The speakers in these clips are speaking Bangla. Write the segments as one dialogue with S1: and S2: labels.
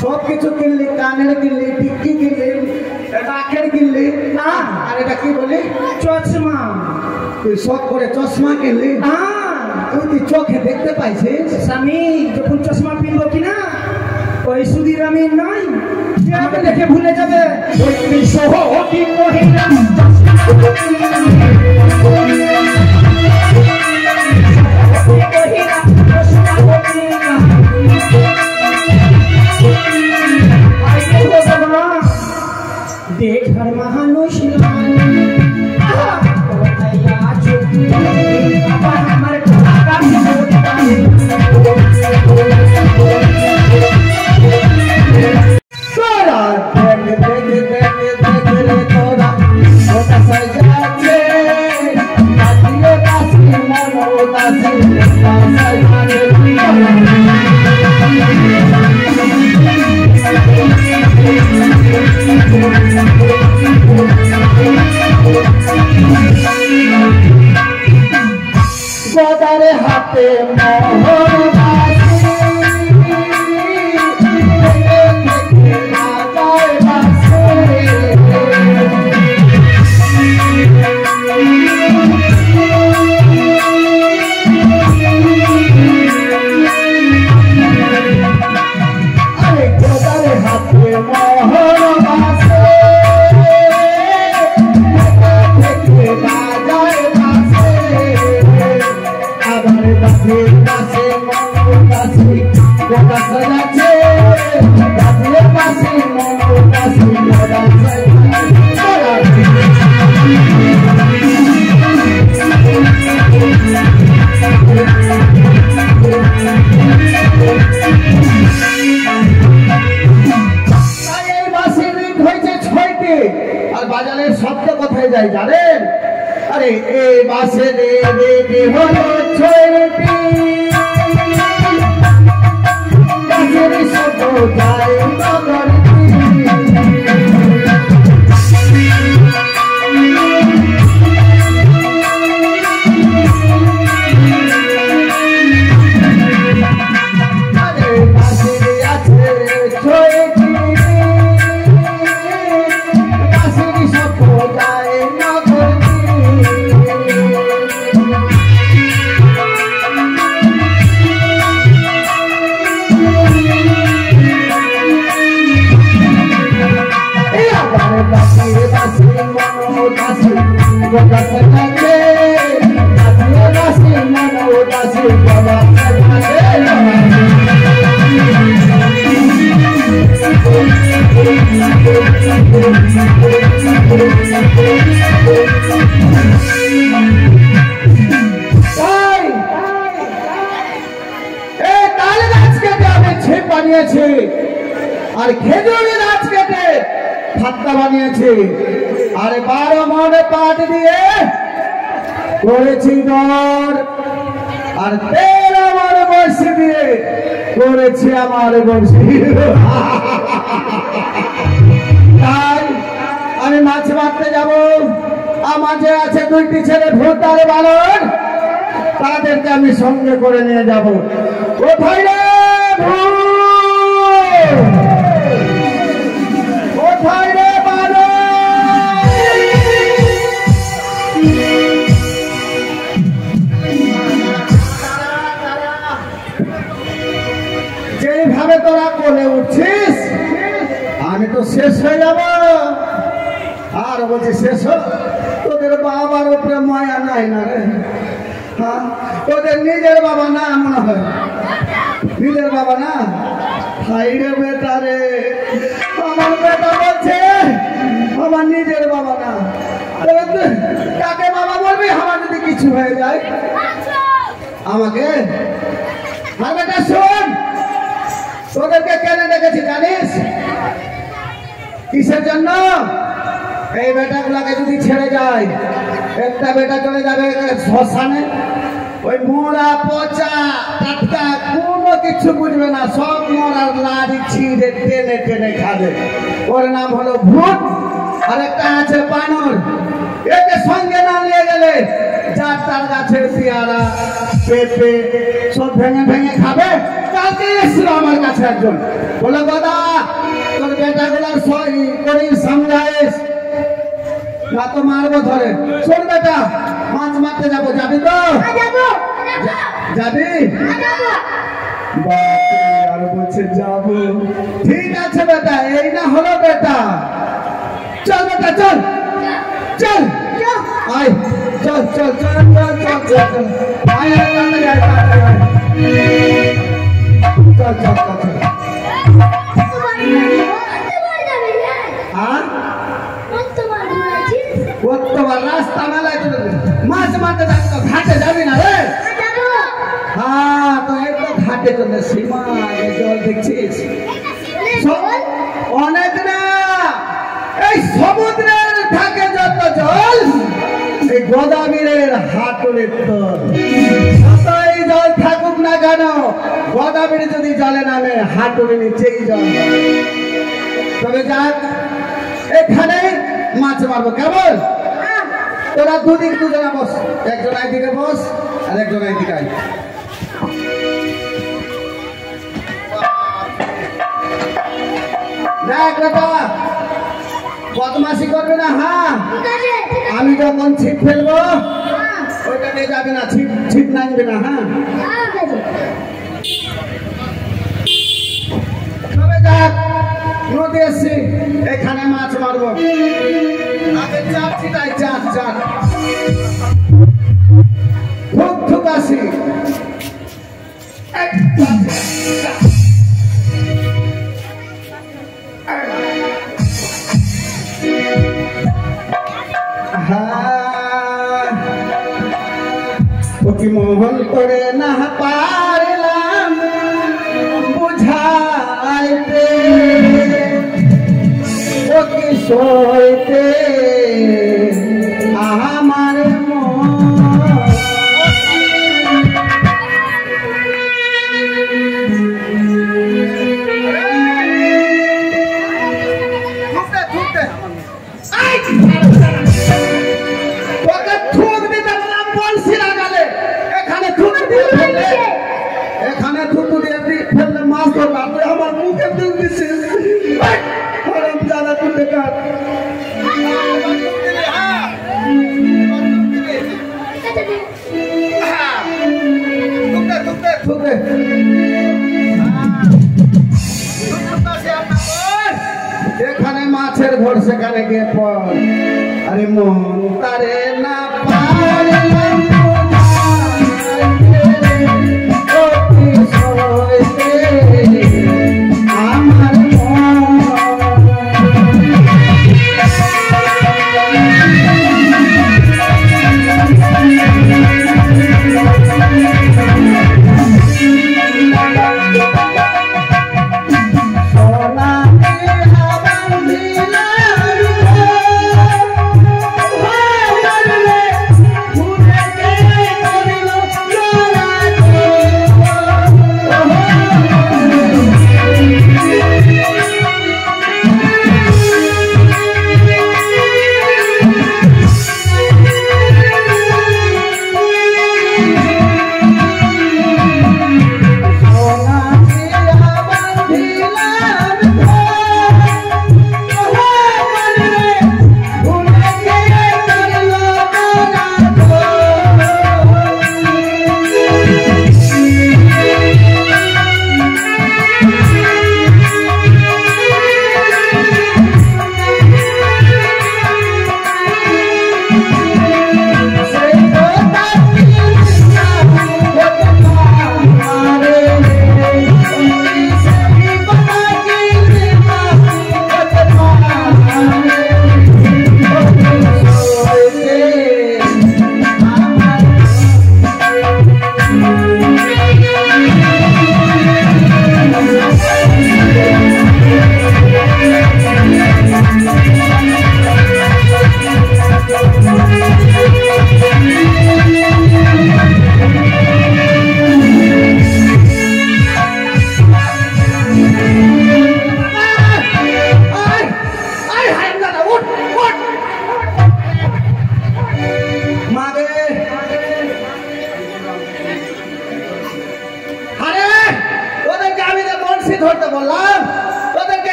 S1: সবকিছু কিনলি, কানের কিনলি, টিক্কি কিনলি, নাকের কিনলি, আর এটা কি বলি চশমা। তুই শখ করে চশমা কিনলি, তুই চোখে দেখতে পাইছিস?
S2: আমি যখন চশমা কিনবো কিনা ওই সুধীর আমি নাই আমাকে দেখে ভুলে যাবে। ওই সহকি মহিলা দেখার মানুষ আমার
S1: গদারে হাতে মোহর বাজারের শব্দ কোথায় যায় জানেন? আরে এ বাসে রে রে হলো ছয়টি বাজারে শব্দ যায় নগরটি। আরে বাসে আছে ছয়টি আর খেজুরের গাছ কেটে খাদ্য বানিয়েছে। আরে 12 মনে পাট দিয়ে করেছি ঘর, আর 13 মনে বর্ষি দিয়ে করেছি আমার বর্ষি। তাই আমি মাছ মারতে যাব, আমার যে আছে 2টি ছেলে ভূত আর বানর, তাদেরকে আমি সঙ্গে করে নিয়ে যাব। কোথায় রে ভূত, কোথায় রে বানর? যেইভাবে তোরা কোলে উঠছিস আমি তো শেষ হয়ে যাব। আর বলছি শেষ হল, তোদের বাবার উপরে মায়া নাই না রে? হ্যাঁ, তোদের নিজের বাবা না মনে হয়? নিজের বাবা না? হাই রে বেটা রে, আমার বেটা বলছে আমার নিজের বাবা না। কাকে বাবা বলবি আমার যদি কিছু হয়ে যায়? আমাকে? আর বেটা শোন, তোদেরকে কেন ডেকেছি জানিস? কিসের জন্য? এই বেটাগুলাকে যদি ছেড়ে যায়, একটা বেটা চলে যাবে শ্মশানে, ওই মোড়া পচা টাটকা কোনো কিছু বুঝবে না, সব মোড়ার লাড়ি ছিঁড়ে টেনে টেনে খাবে। ওর নাম হলো ভূত। আর একটা আছে বানর, একে সঙ্গে না নিয়ে গেলে যার তার গাছের পেয়ারা পেঁপে সব ভেঙে ভেঙে খাবে। কালকে এসেছিল আমার কাছে একজন, বলে দাদা তোর বেটাগুলার সই করি সামলাইস না তো মারবো ধরে। শোন বেটা, মাছ মারতে যাবো, যাবি তো? যাবি? আর বলছে যাবো। ঠিক আছে বেটা, এই না হলো বেটা, চল বেটা চল চল আয়, চল চল চল চল চল চল চল আয় আয় তাড়াতাড়ি আয় তাড়াতাড়ি আয়, চল চল চল চল। আর কতবার রাস্তা মেলায় চলে মাছ মারতে যাবি তো ঘাটে যাবি না রে? হ্যাঁ তো এই তো ঘাটে চলে সীমা জল দেখছিস অনেক না, এই সমুদ্রের থাকে যত জল এই গোদাবরীর হাটুরের তল, যতই জল থাকুক না কেন গোদাবরী যদি জলে নামে হাটুরের নিচেই জল। তবে যাক এখানে মাছ মারবো, কেমন? তোরা দুদিক দুজনা বস, একজন এইদিকে বস আর একজন এইদিকে আয়। দেখ বেটা বদমাশি করবে না। হ্যাঁ আমি যখন ছিপ ফেলবো ওইটা নিয়ে যাবে না, ছিপ ছিপ নামবে না। হ্যাঁ তবে যাক নদী এসছি, এখানে মাছ মারবো। আগে চার ছিটাই, চার চার খুব খুব আসি। মোহন করে না পারলাম বুঝাইতে, ও কি সইতে আমার এখানে থুতু দিয়ে ফেললে মাছ ধরবা, তুই আমার মুখে দুধ দিচ্ছিস জানা তুলে কাট। এখানে মাছের ঘর, সেখানে গিয়ে পর। আরে মন তারে না পারলাম আমার সোনা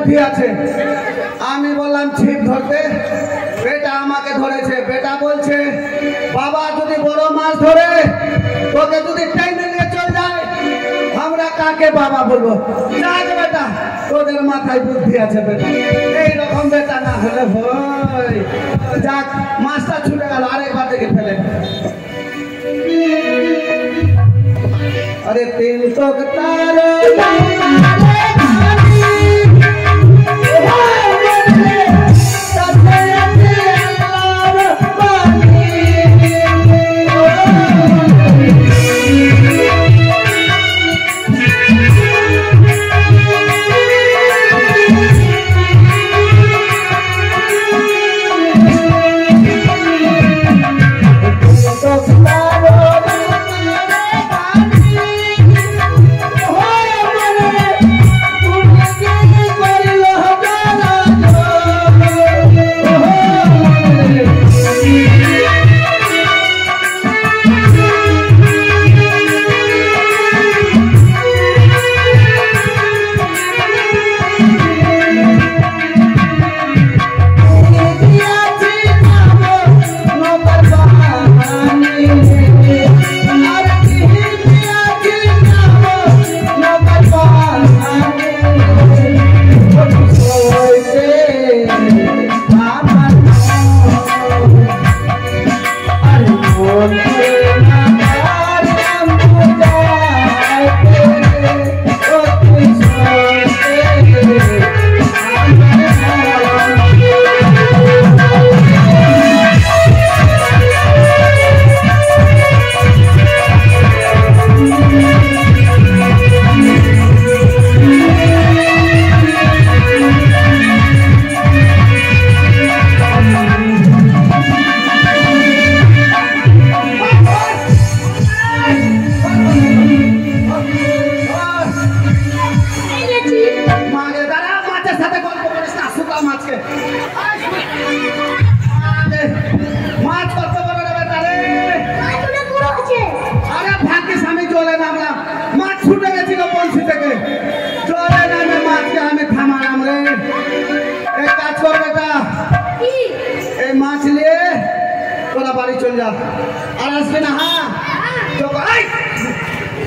S1: বুদ্ধি আছে। আমি বললাম ছিপ ধরতে, বেটা আমাকে ধরেছে। বেটা বলছে বাবা যদি বড় মাছ ধরে তোকে যদি টেনে নিয়ে চলে যায় আমরা কাকে বাবা বলবো? যাক বেটা, তোদের মাথায় বুদ্ধি আছে বেটা, এইরকম বেটা না হলে ভয়। যাক, মাছটা ছুটে গেল, আরেকবার দেখে ফেলে। अरे तिल तो तारे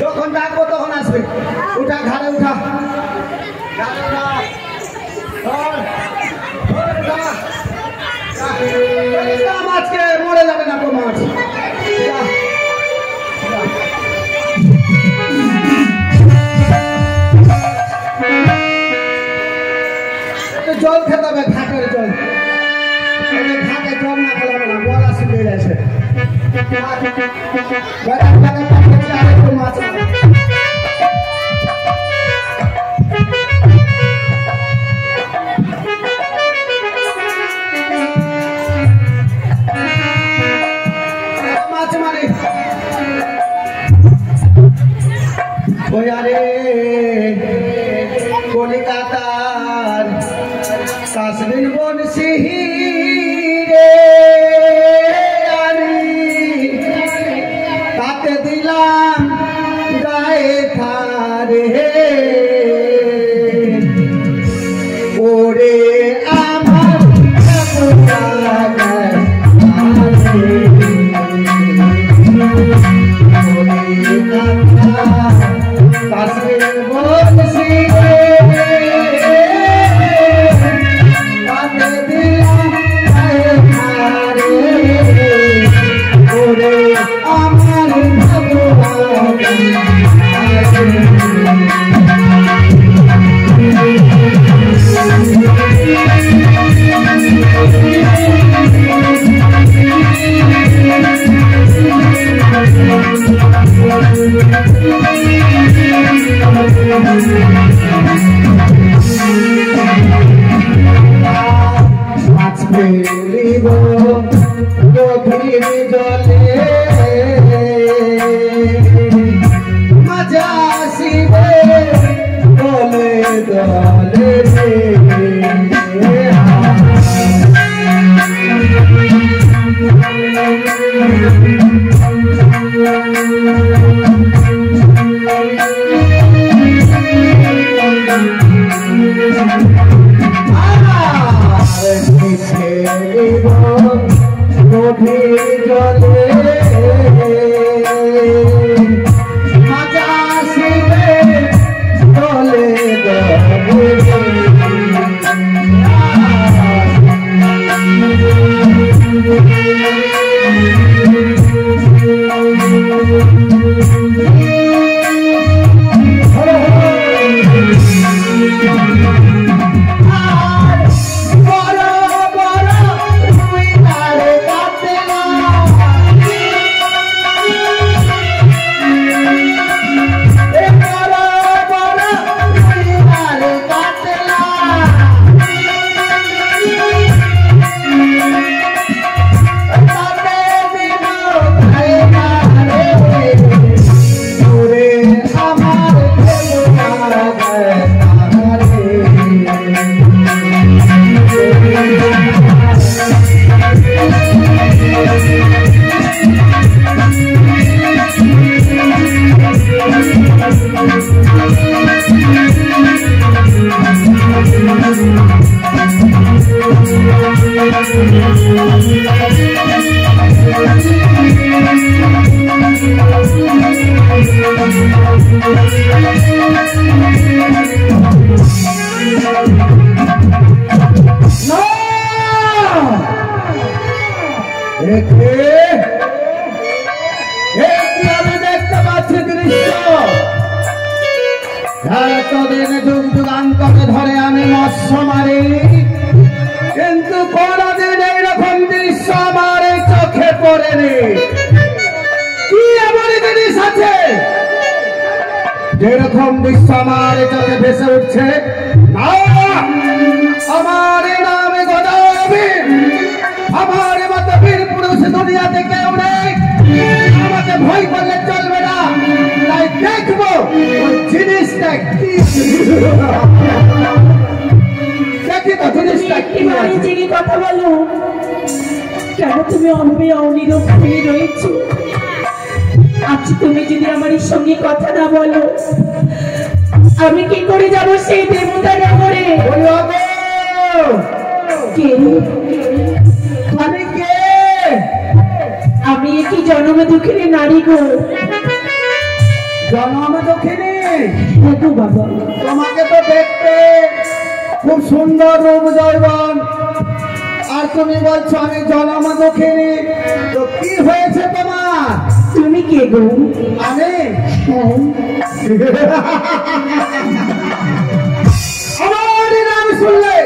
S1: যখন ডাকবো তখন আসবে। উঠা, ঘাড়ে উঠা, মাছকে মরে যাবে না তো মাছ। জল খেতে হবে, ঘাটের জল। ঘাটে জল না খেলে হবে না, বলা শিখে গেছে। আরেকটু মাছ মানে ওয়ারে কলিকাতার কাশ্মীর বনশি রে তাতে দিলাম গায়ে থারে ওরে আমার কাশ্মীর বনশি রে তাতে দিলাম গায়ে থারে ওরে আমার মাছ ফেলিব গভীর জলে মজা আসিবে দলে দলে জলে মাজা শিবে দলে এতদিন যুগ যুগান্তরে ধরে আমি মৎস্য মারি, কিন্তু কোনদিন এইরকম দৃশ্য আমার এই চোখে পড়েনি। কি এমন জিনিস আছে যেরকম দৃশ্য আমার চোখে ভেসে উঠছে? আমার নাম গোদাবীর, আমার মতো বীর পুরুষ দুনিয়াতে কেউ নেই। আমাকে ভয় করলে চলবে না, তাই দেখবো ওই জিনিসটা কি। দেখি তো জিনিসটা কি।
S3: জেগে কথা বলো কেন? তুমি অনবে অনিরূপ হয়ে রয়েছো। আজ তুমি যদি আমার সঙ্গে কথা না বলো, আমি কি করে যাব সেই দেবতা নগরে?
S1: আমি কে?
S3: আমি কি জন্ম দুঃখিনী নারী গো।
S1: জন্ম দুঃখিনী?
S3: দেখো বাবা,
S1: তোমাকে তো দেখতে খুব সুন্দর রূপ যৌবন, আর তুমি বলছো আমি জন্ম দুঃখিনী। তো কি হয়েছে তোমার?
S3: তুমি কে গো?
S1: আমি আমার নাম শুনলে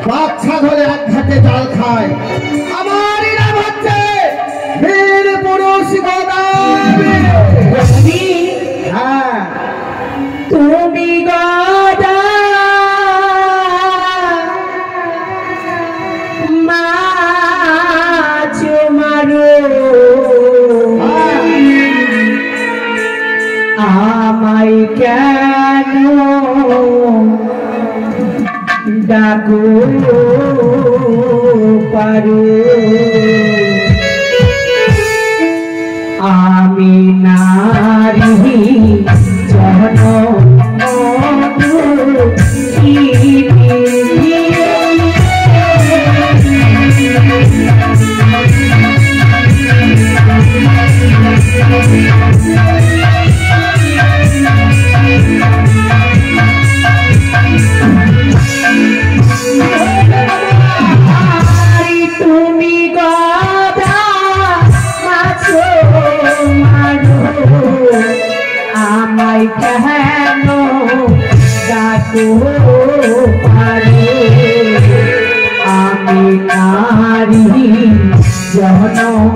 S1: বাচ্চা ধরে এক ঘাটে জাল খায়। আমার নাম হচ্ছে বীর পুরুষ গোদাবীর। হ্যাঁ,
S3: তুমি গদা মাছ মারো, আমায় কেন ডাকো পারো? আমি নারী জনম তুমি গদা মাছ মারো, আমায় কেন ডাকো পারো? আমি নারী জনম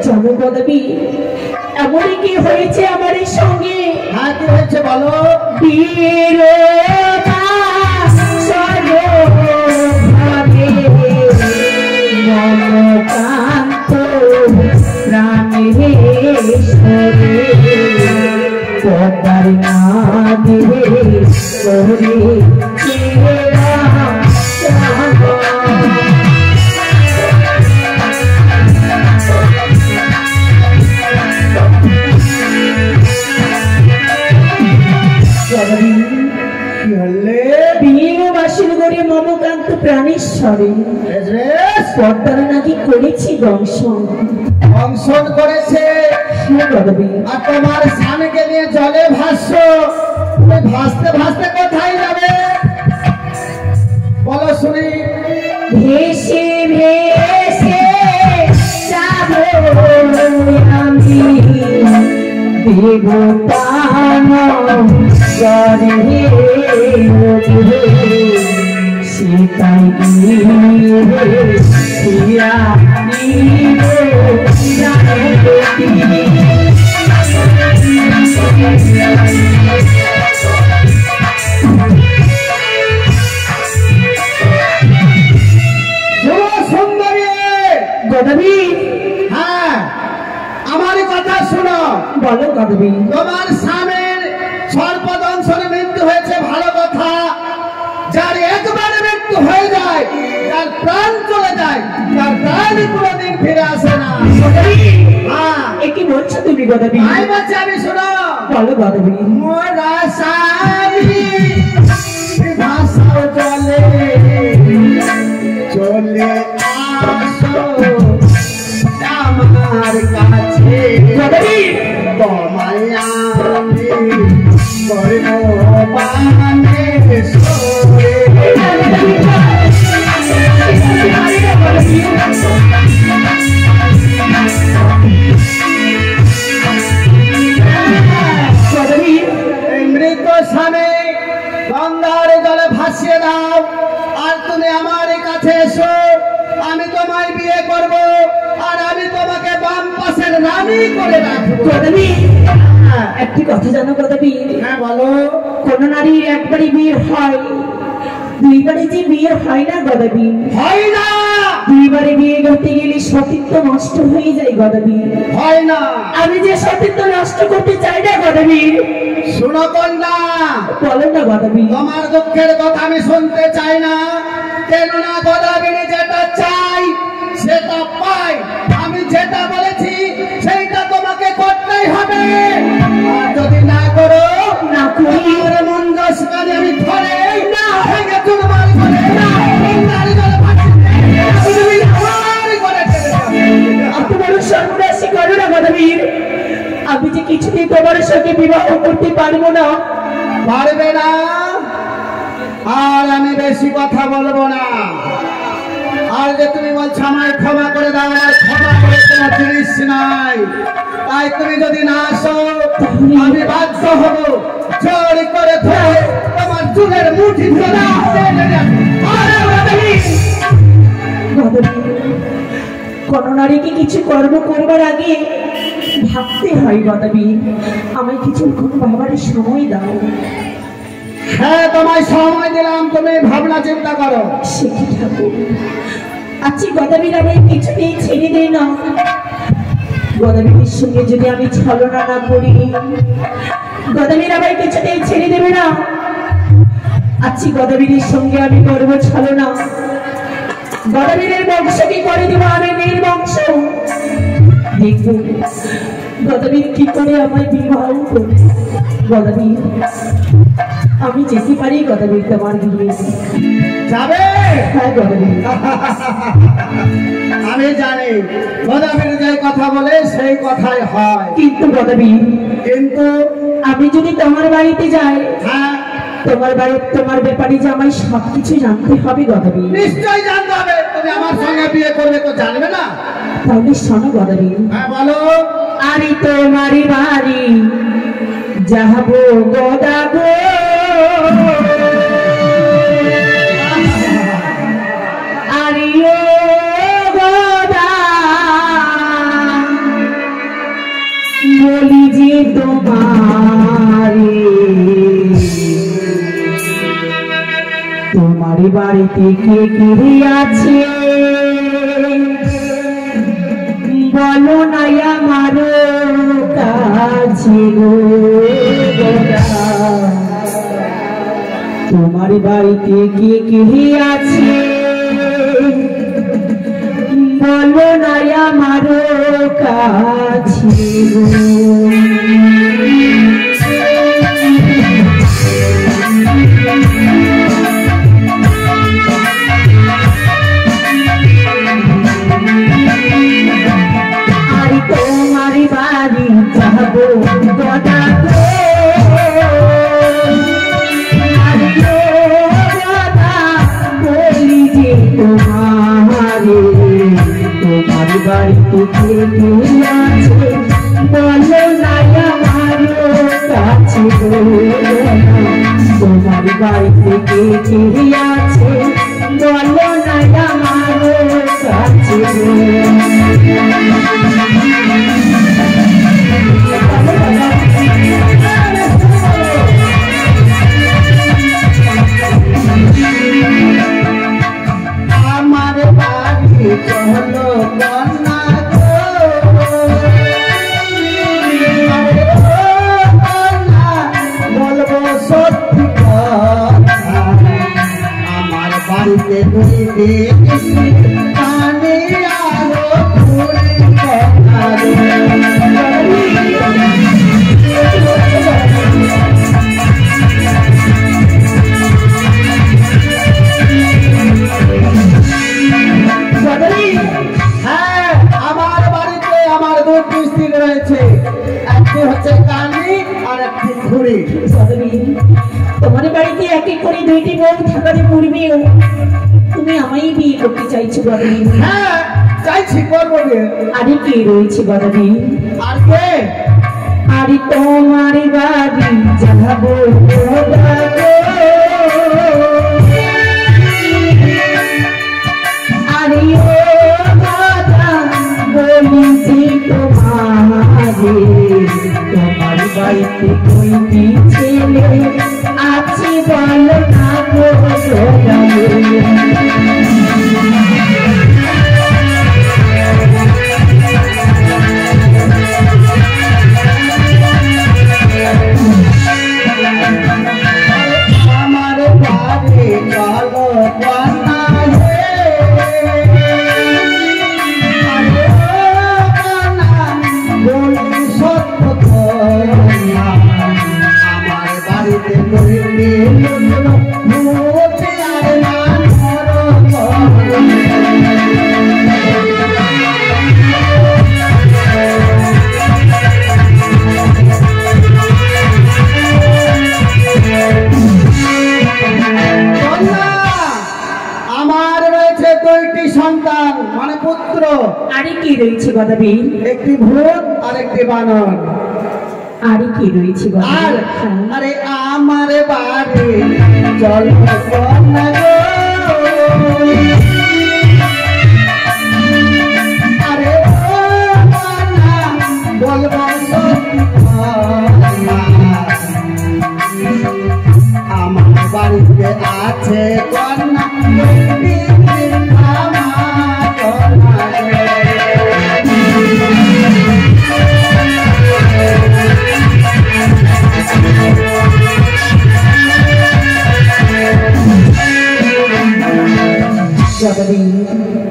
S3: জনপদবী। এমনই কি হয়েছে আমার সঙ্গে?
S1: হ্যাঁ, কি হয়েছে বলো?
S3: বীরতা সর্বভাবে মমকান্ত প্রাণেশ্বরে পদার নামে করে প্রাণেশ্বরী পর্দারা নাকি করেছি দংশন
S1: দংশন করেছে। আর তোমার স্বামীকে নিয়ে জলে ভাসছ, ভাসতে ভাসতে কোথায় যাবে বলো শুনি?
S3: ভেসে ভেসে যাব আমি দেবতান সীতাই গদাবী,
S1: হ্যাঁ আমার কথা শোনো।
S3: বলো গদাবী।
S1: তোমার স্বামীর সর্পদংশনে মৃত্যু হয়েছে ভালো কথা, যার একবারে মৃত্যু হয়ে যায়, যার প্রাণ চলে যায়, তার প্রাণ কোনোদিন ফিরে আসে না। হ্যাঁ
S3: কি বলছো তুমি গদাবী?
S1: আমি শোনো।
S3: বলো গদাবী।
S1: মোরা স্বামী ভাষাও চলে চলে আসো আমার কাছে, তোমায় আমি করব বানে সরে। মৃত স্বামী গঙ্গার জলে ভাসিয়ে দাও, আর তুমি আমার কাছে এসো, আমি তোমায় বিয়ে করব, আর আমি তোমাকে বাম পাশের রানী করে রাখবো।
S3: গদাবী, একটি কথা জানো গদাবী?
S1: হ্যাঁ বলো।
S3: কোন নারীর একবারই বিয়ে হয়, দুইবারে যে বিয়ে হয় না গদাবী।
S1: হয় না।
S3: দুইবারে বিয়ে করতে গেলে সতীত্ব নষ্ট হয়ে যায় গদাবী।
S1: হয় না।
S3: আমি যে সতীত্ব নষ্ট করতে চাই না গদাবী।
S1: শোনো কন্যা,
S3: বলো না গদাবী।
S1: তোমার দুঃখের কথা আমি শুনতে চাই না, কেননা গদাবী যেটা চাই সেটা পাই। আমি যেটা বলেছি সেইটা তোমাকে করতেই হবে, আর যদি না করো
S3: না করি
S1: মন দশ কাজে আমি ধরে না ভেঙে চুরমার করে না নারী জলে
S3: এত বড় সর্বনাশী করো না গদাবী। আমি যে কিছুতেই তোমার সঙ্গে বিবাহ করতে পারবো না।
S1: পারবে না? আর আমি বেশি কথা বলবো না। আর যে তুমি বলছো আমায় ক্ষমা করে দাও, আর ক্ষমা করে কোনো জিনিস নাই। তাই তুমি যদি না আসো আমি বাধ্য হব জোর করে ধরে তোমার চুলের মুঠি ধরে
S3: কোন নারীকে কিছু কর্ম করবার আগে ভাবতে হয় গদাবী। আমায় কিছুক্ষণ ভাবার সময় দাও।
S1: হ্যাঁ তোমায় সময় দিলাম, তুমি ভাবনা চিন্তা করো।
S3: সে কি ঠাকুর, আচ্ছা গদাবীর আমায় কিছুতেই ছেড়ে দেয় না। গদাবীর সঙ্গে যদি আমি ছলনা না করি, গদাবীর আমায় কিছুতেই ছেড়ে দেবে না। আচ্ছা গদাবীর সঙ্গে আমি করবো ছলনা, গদাবীরের বংশকে করে দেব আমি নির্বংশ। দেখবো গদাবীর কি করে আমায় বিবাহ করে। গদাবীর, আমি যেতে পারি গদাবীর তোমার বিয়ে
S1: যাবে?
S3: হ্যাঁ গদাবীর।
S1: আমি জানি গদাবীর যে কথা বলে সেই কথাই হয়।
S3: কিন্তু গদাবীর,
S1: কিন্তু
S3: আমি যদি তোমার বাড়িতে যাই,
S1: হ্যাঁ
S3: তোমার বাড়ির তোমার ব্যাপারে যে আমায় সবকিছু জানতে হবে গদাবীর।
S1: নিশ্চয়ই জানতে হবে। তুমি আমার সঙ্গে বিয়ে করবে তো জানবে না?
S3: তাহলে শোনো গদাবীর।
S1: হ্যাঁ বলো।
S3: আরে তোমারই বাড়ি যাবো গদাবো, আরে ও গদা বলি যে তোমার বাড়িতে কে কে আছে বলো না আমার কাছে গো। তোমার বাড়িতে কে কে আছে বলো না আমার কাছে গো। যাবো গদা বলি যে তোমারে তোমার বাড়িতে কে আছে বলো না আমার কাছে তোমার বাড়িতে কে আছে বলো না আমার কাছে
S1: আমার বাড়ি চলো কন্যা গো, বলবো সত্যি কথা, আমার বাড়িতে দুই দিন কানে আলো ফুল কথা হ্যাঁ, আমার বাড়িতে আমার দুটি স্ত্রী রয়েছে, একটি হচ্ছে কানি আর একটি ঘুড়ি।
S3: তোমার বাড়িতে এক এক করে দুইটি বউ থাকার পূর্বেও তুমি আমায় বিয়ে করতে চাইছো বদলি?
S1: হ্যাঁ চাইছি, করবো বিয়ে।
S3: আরে কে রয়েছে বদলি?
S1: আর কে?
S3: আরে তোমার বাড়ি যাবো আরে ও দাদা বলি যে তোমারে তোমার বাড়িতে দুইটি ছেলে আছে বলো না গো
S1: আমার বাড়ি চলো কন্যা হে, আরে ও কন্যা বলি সত্য কথা, আমার বাড়িতে দুই দিন ভূত আর না আমার রয়েছে দুইটি সন্তান মানে পুত্র।
S3: আরে কি রয়েছে গদাবি?
S1: একটি ভূত আর একটি বানর।
S3: আরে কি রয়েছে
S1: আর
S3: গদাবি?
S1: আরে আমার বাড়ি চল কন্যা গো, আরে ও কন্যা বলবো সত্যি কথা, আমার বাড়িতে আছে কন্যা আমার কন্যা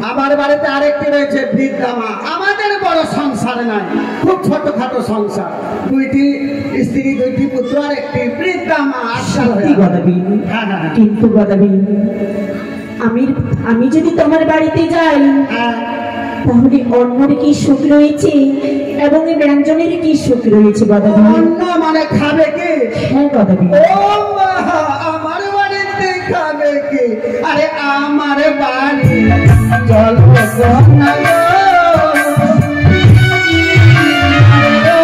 S1: আমার বাড়িতে আরেকটি রয়েছে বৃদ্ধামা। আমাদের বড় সংসার নাই, খুব ছোটখাটো সংসার, দুইটি স্ত্রী দুইটি পুত্র আর একটি বৃদ্ধামা।
S3: সত্যি গদাবি?
S1: হ্যাঁ হ্যাঁ
S3: কিন্তু গদাবি আমি যদি তোমার বাড়িতে যাই
S1: হ্যাঁ,
S3: তাহলে অন্যের কি সুখ রয়েছে এবং ব্যঞ্জনের কি সুখ রয়েছে গদাবি?
S1: অন্য মানে খাবে কি?
S3: হ্যাঁ গদাবি।
S1: ও মা, আমার বাড়িতে খাবে কি? আরে আমার বাড়ি চলো কন্যা গো, আরে ও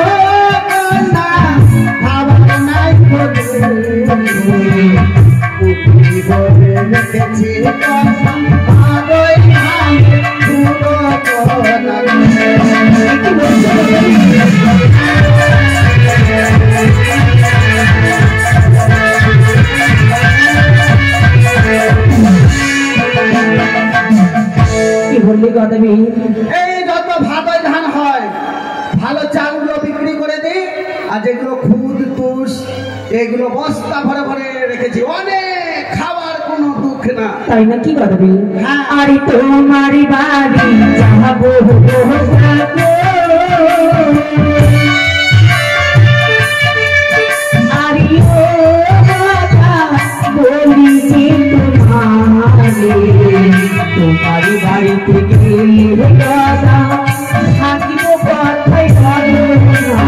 S1: কন্যা খাবার নাই পুত্রী বলে রেখেছি কথা, আরোই নাই পুরো কন্যা
S3: কি বললি গদাবি?
S1: এই যত ভাতই ধান হয় ভালো চালগুলো বিক্রি করে দিই, আর যেগুলো খুদ তুষ এগুলো বস্তা ভরে ভরে রেখেছি, অনেক খাবার কোনো দুঃখ না।
S3: তাই নাকি গদাবি?
S1: হ্যাঁ।
S3: আরে তোমার বাড়ি যাবো আরে ও দাদা বলি যে তোমারে তোমার বাড়িতে গেলে দাদা থাকিব কথাই বলো না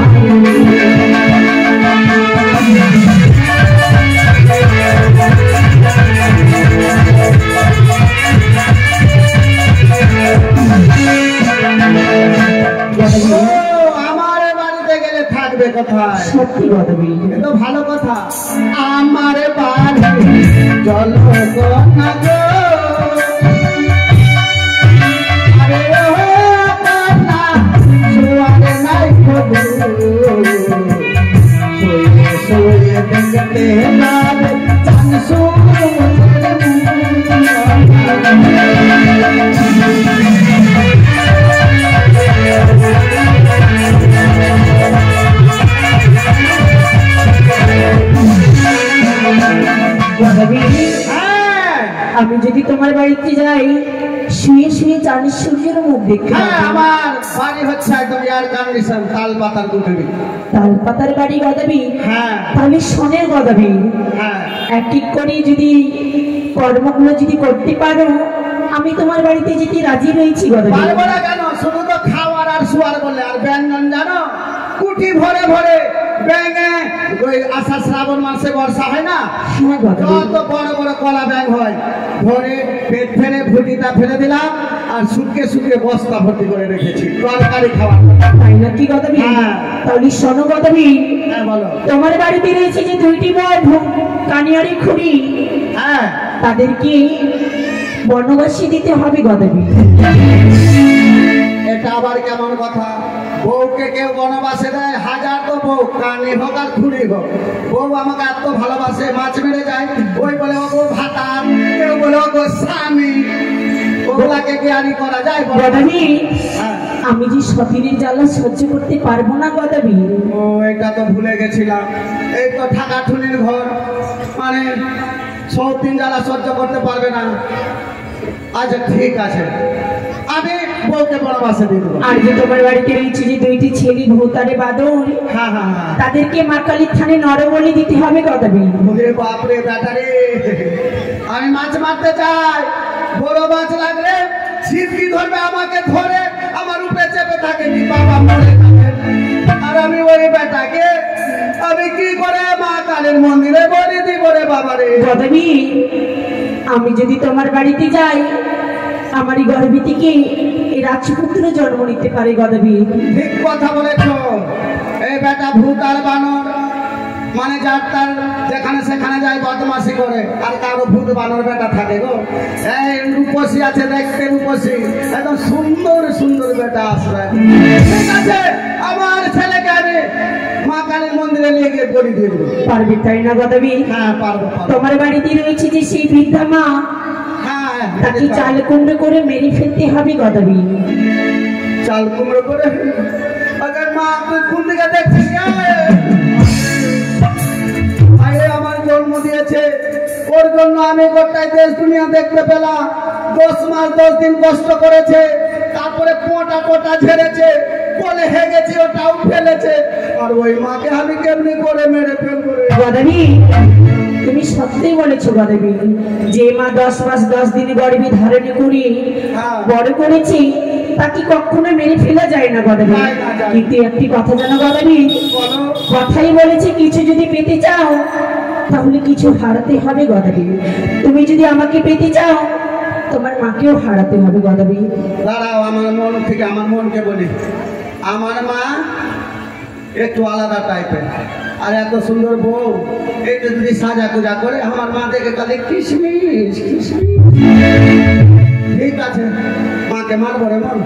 S1: কোথায়?
S3: সত্যি গদাবি।
S1: এ তো ভালো কথা। আমার বাড়ি জলগণা গো, আরে ও কন্যা শুয়ারে নাই খবু, শুয়ে শুয়ে দেখতে পাবে চান
S3: আমি যদি তোমার বাড়িতে যাই শুয়ে শুয়ে চাঁদের সূর্যের মুখ দেখতে
S1: হ্যাঁ, আমার বাড়ি হচ্ছে একদম এয়ার কন্ডিশন, তাল পাতার গুটুরি।
S3: তাল পাতার বাড়ি গদাবি?
S1: হ্যাঁ
S3: তাহলে শোনের গদাবি,
S1: হ্যাঁ,
S3: এক এক করে যদি কর্মগুলো যদি করতে পারো আমি তোমার বাড়িতে যেতে রাজি রয়েছি গদাবি।
S1: পারবো না কেন? শুধু তো খাওয়ার আর শোয়ার বলে। আর ব্যঞ্জন জানো, কুটি ভরে ভরে ব্যাঙে ওই আষাঢ় শ্রাবণ মাসে বর্ষা হয় না,
S3: হ্যাঁ গদাবি।
S1: যত বড় বড় কলা ব্যাগ হয় ভরে পেট ফেলে ভুটিটা ফেলে দিলাম আর শুকিয়ে শুকিয়ে বস্তা ভর্তি করে রেখেছি তরকারি খাওয়ার।
S3: তাই নাকি গদাবি?
S1: হ্যাঁ।
S3: তাহলে শোনো গদাবি,
S1: হ্যাঁ বলো।
S3: তোমার বাড়িতে রয়েছে যে দুইটি বউ কানিয়ারি খুঁড়ি,
S1: হ্যাঁ,
S3: তাদেরকে বনবাসী দিতে হবে গদাবি।
S1: এটা আবার কেমন কথা? বউকে কেউ বনবাসে দেয়? হাজার তো বউ, কানি হোক আর খুঁড়ি হোক, বউ আমাকে এত ভালোবাসে, মাছ মেরে যায়, ওই বলে ও বউ ভাতার, কেউ বলে ও বউ স্বামী, ওগুলাকে কি আরি করা যায়?
S3: গদাবি,
S1: হ্যাঁ।
S3: আমি যে সতীনের জ্বালা সহ্য করতে পারবো না গদাবি।
S1: ও এটা তো ভুলে গেছিলাম। এই তো ঠাকাঠুনির ঘর, মানে সৌতিন জ্বালা সহ্য করতে পারবে না। আচ্ছা ঠিক আছে, আমি বউকে বনবাসে দিয়ে দেবো।
S3: আর যে তোমার বাড়িতে রয়েছে যে দুইটি ছেলে ভূতারে বাদর,
S1: হ্যাঁ হ্যাঁ হ্যাঁ,
S3: তাদেরকে মা কালীর থানে নরবলি দিতে হবে গদাবি।
S1: ওরে বাপরে ব্যাটারে, আমি মাছ মারতে চাই, বড় মাছ লাগলে ছিটকি ধরবে, আমাকে ধরে আমার উপরে চেপে থাকে, কি বাবা মরে থাকে। আর আমি ওই বেটাকে আমি কি করে মা কালীর মন্দিরে বলি দিব রে বাবা রে।
S3: গদাবি, আমি যদি তোমার বাড়িতে যাই আমার এই গর্ভে থেকে এই রাজপুত্র জন্ম নিতে পারে গদাবি।
S1: ঠিক কথা বলেছ। এই বেটা ভূত আর বানর, মানে যার তার যেখানে সেখানে যায় বদমাসি করে, আর কারো ভূত বানর বেটা থাকে গো। এই রূপসী আছে, দেখতে রূপসী, একদম সুন্দর সুন্দর বেটা আসবে। ঠিক আছে, আমার ছেলেকে আমি মা কালীর মন্দিরে নিয়ে গিয়ে বলি দিয়ে দেবো।
S3: পারবে তাই না গদাবি?
S1: হ্যাঁ পারবো পারবো।
S3: তোমার বাড়িতে রয়েছে যে সেই বৃদ্ধা মা,
S1: হ্যাঁ
S3: তাকে চাল কুমড়ো করে মেরে ফেলতে হবে গদাবি।
S1: চাল কুমড়ো করে? আগে মা তুই কোন দিকে দেখছিস? আগে আমার জন্ম দিয়েছে, ওর জন্য আমি গোটাই দেশ দুনিয়া দেখতে পেলাম। 10 মাস 10 দিন কষ্ট করেছে, তারপরে পোটা টোটা ঝেড়েছে, বলে হে গেছি ওটাও ফেলেছে, আর ওই মাকে আমি কেমনি করে মেরে ফেলবো রে?
S3: গদাবি, তুমি সত্যিই বলেছো গদাবি, যে মা 10 মাস 10 দিন গর্ভে ধারণ করি
S1: হ্যাঁ।
S3: বড় করেছি তাকে কখনো মেরে ফেলা যায় না গদাবি।
S1: যায় না, যায় না।
S3: কিন্তু একটি কথা জানো গদাবি,
S1: বলো।
S3: কথাই বলেছে কিছু যদি পেতে চাও তাহলে কিছু হারাতে হবে গদাবি। তুমি যদি আমাকে পেতে চাও তোমার মাকেও হারাতে হবে গদাবি।
S1: দাঁড়াও, আমার মন থেকে আমার মনকে বলি। আমার মা একটু আলাদা টাইপের, আর এত সুন্দর বউ, একটু যদি সাজা পূজা করে আমার মা দেখে তাহলে কিশমিশ কিশমিশ। ঠিক আছে, মাকে মারবো রে মন,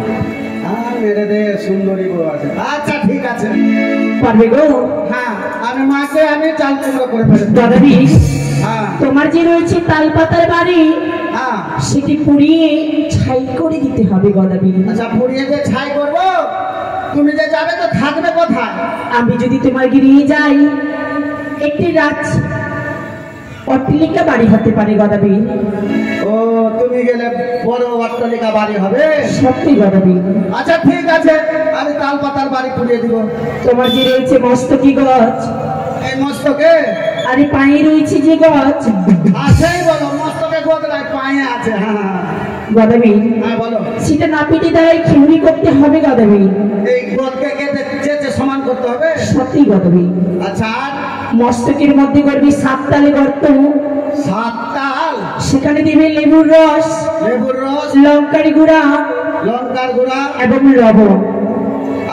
S1: আর মেরে দে, সুন্দরী বউ আছে। আচ্ছা ঠিক আছে,
S3: পারবে গো?
S1: হ্যাঁ আমি মাকে আমি চাল কুমড়ো করে ফেলবো।
S3: গদাবি,
S1: হ্যাঁ
S3: তোমার যে রয়েছে তালপাতার বাড়ি
S1: হ্যাঁ,
S3: সেটি পুড়িয়ে ছাই করে দিতে হবে গদাবি।
S1: আচ্ছা পুড়িয়ে যে ছাই করবো, তুমি যে যাবে তো থাকবে কোথায়?
S3: আমি যদি তোমাকে নিয়ে যাই একটি রাজ অট্টালিকা বাড়ি হতে পারে গদাবি।
S1: ও তুমি গেলে বড় অট্টালিকা বাড়ি হবে?
S3: সত্যি গদাবি।
S1: আচ্ছা ঠিক আছে, আমি তাল পাতার বাড়ি পুড়িয়ে দিব।
S3: তোমার যে রয়েছে মস্তকি গছ,
S1: এই মস্তকে
S3: আর এই পায়ে রয়েছে যে গছ,
S1: আছেই বলো, মস্তকে গোদরায় পায়ে আছে। হ্যাঁ
S3: গদাবি,
S1: হ্যাঁ বলো।
S3: সেটা নাপিতে দ্বারাই খিউরি করতে হবে গদাবি।
S1: এই গোদকে কেটে চেঁচে সমান করতে হবে?
S3: সত্যি গদাবি।
S1: আচ্ছা আর
S3: মস্তকের মধ্যে করবি 7 তালে গর্ত,
S1: 7 তাল,
S3: সেখানে দিবে লেবুর রস,
S1: লেবুর রস,
S3: লঙ্কার গুঁড়া
S1: লঙ্কার গুঁড়া
S3: এবং লবণ।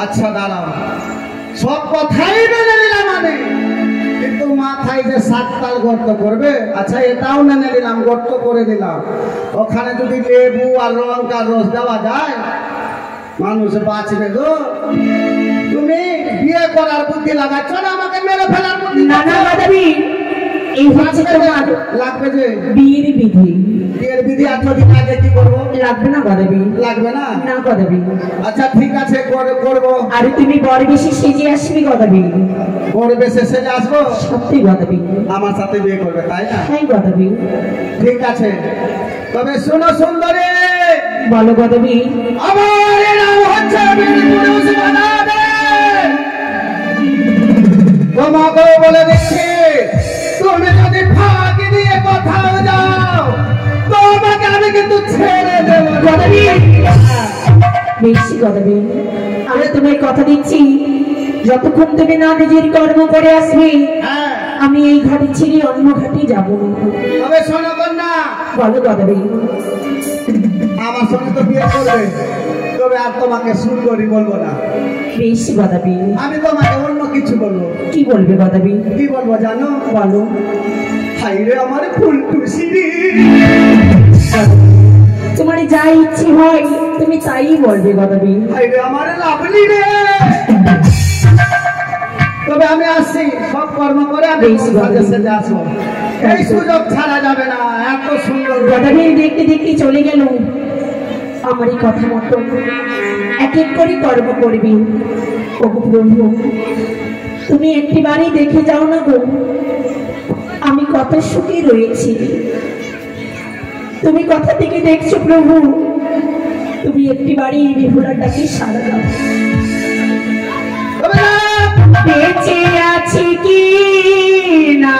S1: আচ্ছা দাঁড়াও, সব কথাই মেনে 7 তাল গর্ত করবে। আচ্ছা এটাও মেনে নিলাম, গর্ত করে দিলাম। ওখানে যদি লেবু আর লঙ্কার রস দেওয়া যায় মানুষ বাঁচবে গো। তুমি বিয়ে করার বুদ্ধি লাগাচ্ছ না আমাকে মেরে ফেলার বুদ্ধি?
S3: না না বাদাবি, এই হচ্ছে তোমার
S1: লাগবে যে
S3: বিয়ের বিধি।
S1: বিয়ের বিধি এতদিন আগে কি করবো?
S3: লাগবে না বাদাবি,
S1: লাগবে না?
S3: না বাদাবি।
S1: আচ্ছা ঠিক আছে করবো।
S3: আরে তুমি বর বেশি সেজে আসবি গদাবি।
S1: বড় বেশে সেজে আসবো?
S3: সত্যি গদাবি।
S1: আমার সাথে বিয়ে করবে তাই না?
S3: হ্যাঁ গদাবি।
S1: ঠিক আছে, তবে শোনো সুন্দরী।
S3: বলো গদাবি।
S1: আমার নাম হচ্ছে বিরপুরুষ বানাবে। তোমাকে বলে দিচ্ছি, তুমি যদি ফাঁকি দিয়ে কোথাও যাও তোমাকে আমি কিন্তু ছেড়ে দেবো।
S3: গদাবি বেশি গদাবি, আমি তোমায় কথা দিচ্ছি যতক্ষণ তুমি না নিজের কর্ম করে আসবে
S1: হ্যাঁ,
S3: আমি এই ঘাটে ছেড়ে অন্য ঘাটে যাব না।
S1: তবে শোনো কন্যা,
S3: বলো গদাবি।
S1: আমার সঙ্গে তো বিয়ে করবে, তবে আর তোমাকে সুন্দরী বলবো না।
S3: বেশ গদাবি।
S1: আমি তোমাকে অন্য কিছু বলবো।
S3: কি বলবে গদাবি?
S1: কি বলবো জানো?
S3: বলো।
S1: হাইরে আমার ফুলটুসি রে।
S3: তোমার যা ইচ্ছে হয় তুমি তাই বলবে গদাবি।
S1: হাইরে আমার লাভলি রে। তবে আমি আসছি, সব কর্ম করে আমি সাথে সাথে আসবো। এই সুযোগ ছাড়া যাবে না। এত সুন্দর
S3: গদাবি দেখতে দেখতে চলে গেল। আমার এই কথা মতো এক এক করে কর্ম করবি। ওগো প্রভু, তুমি একটিবারই দেখে যাও না গো, আমি কত সুখী রয়েছি। তুমি কথা থেকে দেখছো প্রভু, তুমি একটিবারই বিহুলাটাকে সারা দাও। বেঁচে আছি কি না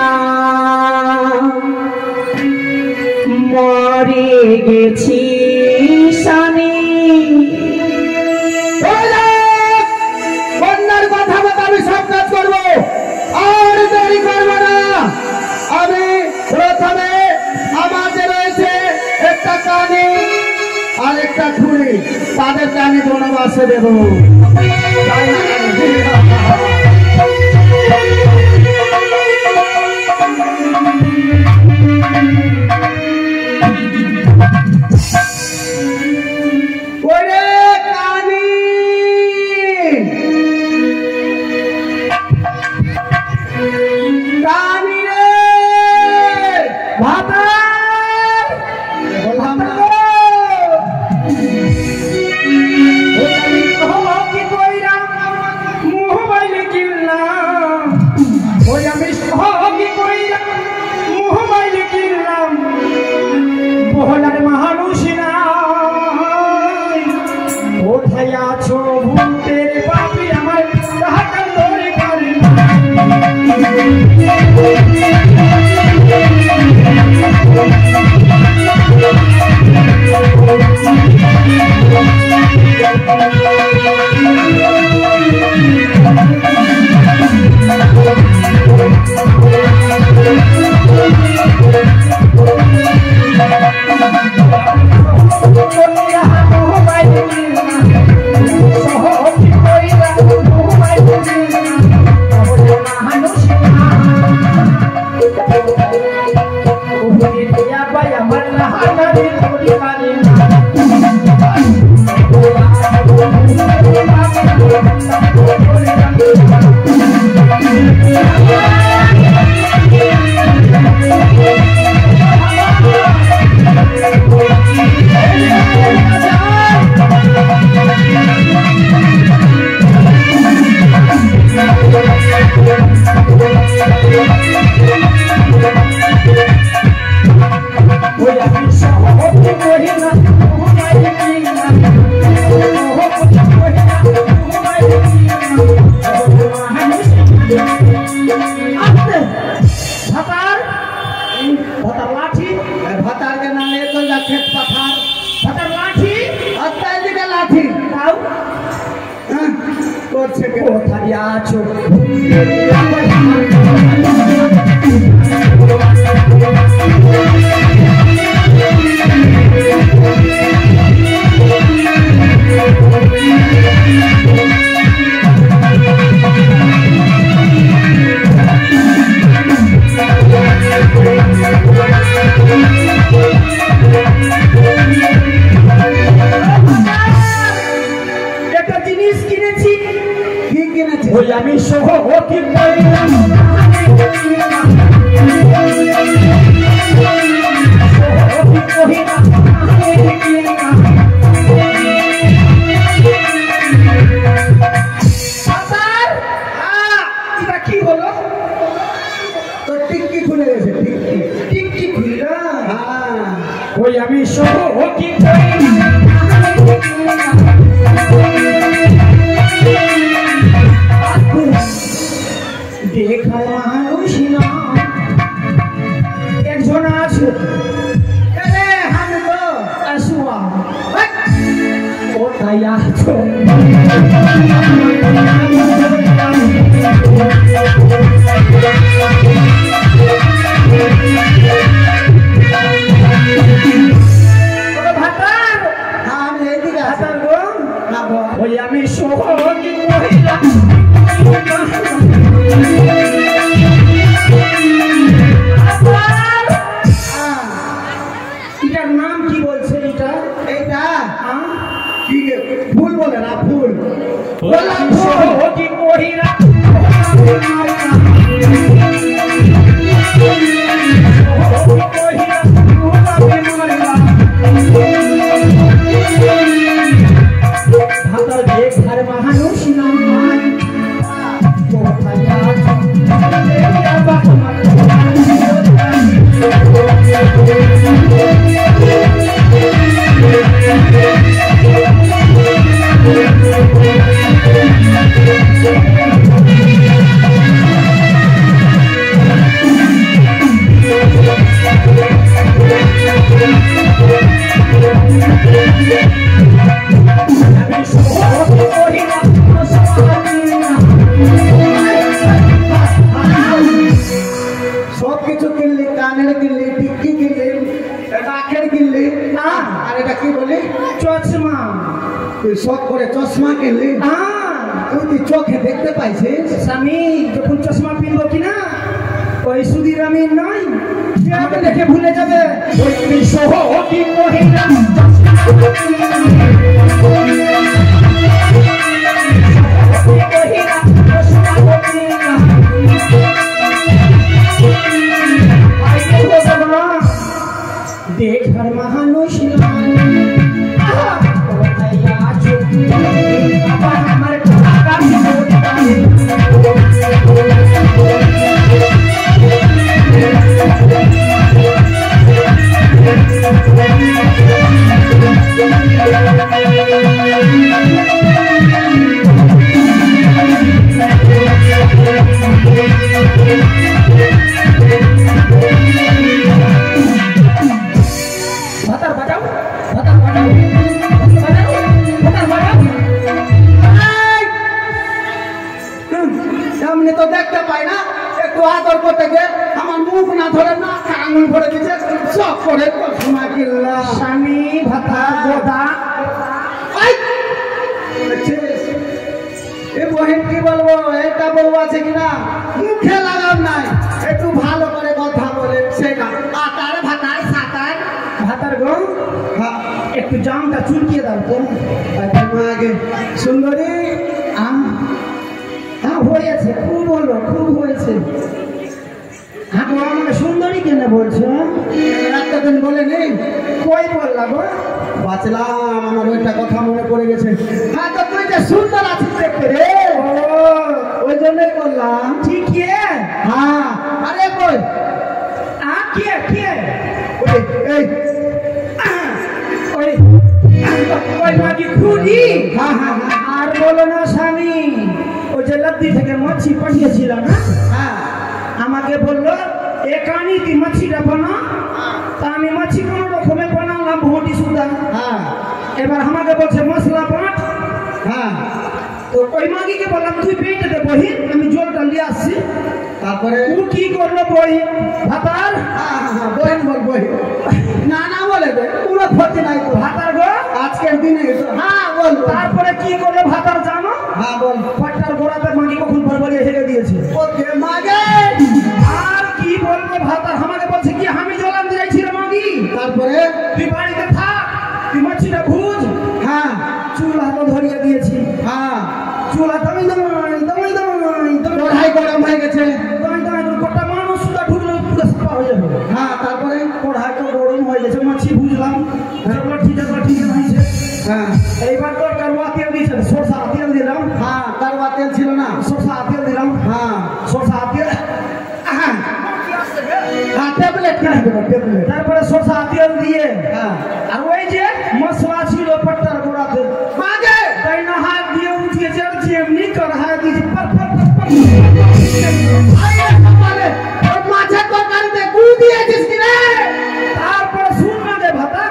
S3: মরে গেছি স্বামী।
S1: কন্যার কথা মতো আমি সব কাজ করবো, আর দেরি করবো না। আমি প্রথমে আমার যে রয়েছে একটা কানি আর একটা খুঁড়ি, তাদেরকে আমি বনবাসে দেবো। তাই না? ওরে কানি, কানি রে ভাতা বললাম না।
S2: বহলার মানুষ না কোথায় আছো ভূতের বাপি আমার তাহাটা ধরে পারে কোথায় আছো আমি সহ কি করিলাম কি হলো
S1: তো টিক্কি খুলে গেছে টিক্কি
S2: টিকটি খুললা
S1: হ্যাঁ
S2: ওই আমি সহ কি করিলাম দেখায় মানুষ না একজন আছে
S1: আরে আমি তো
S2: আসুয়া ওটাই আছো ভাতার
S1: আমি এইদিকে আছি
S2: ভাতার গো
S1: না বল
S2: ওই আমি সহকি মহিলা এটার নাম কি বলছে এটা
S1: এইটা
S2: হ্যাঁ?
S1: কি ফুল বলে না ফুল গোলাপ
S2: আমি
S1: ফুল
S2: সহকি মহিলা ভাতার দেখার মানুষ নয় কোথায় আছো
S1: সব কিছু কিনলি কানের কিনলি টিক্কি কিনলি নাকের কিনলি
S2: না
S1: আর এটা কি বলি
S2: চশমা
S1: তুই শখ করে চশমা কিনলি তুই চোখে দেখতে পাইছিস
S2: স্বামী যখন চশমা পিনবো কিনা ওই সুধীর আমি নাই সে আমাকে দেখে ভুলে যাবে ওই সহ কি মহিলা দেখার মানুষ আমার ভাতার বাজাও ভাতার বাজাও ভাতার বাজাও
S1: এমনি তো দেখতে পাই না একটু আদর করতে গিয়ে আমার মুখ না ধরে না আঙুল ভরে দিচ্ছে শখ করে চশমা কিনলাম
S2: স্বামী ভাতা গোদা
S1: এ বহিন কি বলবো এটা বউ আছে কিনা মুখে লাগাম নাই একটু ভালো করে কথা বলে সেটা আটার ভাতার সাতার
S2: ভাতার গো
S1: হ্যাঁ
S2: একটু জামটা চুলকিয়ে দাও তো
S1: আগে সুন্দরী
S2: হ্যাঁ হয়েছে খুব হলো খুব হয়েছে হ্যাঁ গো আমাকে সুন্দরী কেন বলছো
S1: একটা দিন বলে নেই
S2: কই বললা গো
S1: বাঁচলাম আমার ওইটা কথা মনে পড়ে গেছে হ্যাঁ তো তুই যে সুন্দর আছিস দেখতে রে
S2: ও
S1: ওই জন্যই বললাম
S2: ঠিক
S1: হ্যাঁ আরে কই
S2: কে
S1: ওই এই
S2: ওই ওই মাগি খুদি
S1: হ্যাঁ হ্যাঁ হ্যাঁ
S2: আর বলো না স্বামী ওই যে লদ্দি থেকে মাছি পাঠিয়েছিলাম না
S1: হ্যাঁ
S2: আমাকে বললো একানি তুই মাছিটা বানা তা আমি মাছি কোনো রকমে বানালাম ভোটি সুদা
S1: হ্যাঁ
S2: এবার আমাকে বলছে মশলা বাট
S1: হ্যাঁ
S2: তো ওই মাগিকে বললাম তুই পেটে দে বহিন আমি জলটা নিয়ে আসছি
S1: তারপরে
S2: ও কি করলো বহিন ভাতার
S1: হ্যাঁ হ্যাঁ বহিন বল বহিন না না বলে দে পুরো ক্ষতি নাই তো
S2: ভাতার গো
S1: আজকের দিনে এসো হ্যাঁ বল বল।
S2: তারপরে কি করলো ভাতার জানো
S1: হ্যাঁ বল
S2: পাট্টার গোড়াতে মাগি কখন বলবলিয়ে হেরে দিয়েছে
S1: ওকে মাগে
S2: আর কি বলবো ভাতার আমাকে বলছে কি আমি জলাম দিয়েছি রে মাগি
S1: তারপরে
S2: তুই বাড়িতে থাক তুই মাছিটা খুঁজ
S1: হ্যাঁ
S2: চুল হাতে ধরিয়ে দিয়েছি
S1: হ্যাঁ
S2: চুল হাতে আমি দমাই
S1: হয়েছে?
S2: তাই তাই গোটা মানুষ সুদা ঢুকলে পুরো সাফা হয়ে যাবে।
S1: হ্যাঁ, তারপরে?
S2: কড়াই তো গরম হয়ে গেছে, মাছি বুঝলাম যেগুলো ঠিক হয়েছে।
S1: হ্যাঁ,
S2: এইবার তো কারবা তেল দিয়েছেন, সরষা তেল দিলাম।
S1: হ্যাঁ, কারবা তেল ছিল না?
S2: সরষা তেল দিলাম।
S1: হ্যাঁ,
S2: সরষা তেল
S1: হ্যাঁ, ট্যাবলেট কিনে দেবো, ট্যাবলেট।
S2: তারপরে সরষা তেল দিয়ে
S1: হ্যাঁ,
S2: আর ওই যে মশলা ছিল পাট্টার গোড়াতে
S1: মাগে
S2: তাই না হাত দিয়ে উঠিয়ে যাচ্ছে এমনি কর হাত দিয়ে পর পর পর পর।
S1: আরে কপালে ওই মাছের তরকারিতে গুড় দিয়েছিস কি রে?
S2: তারপরে শুন না দে ভাতা,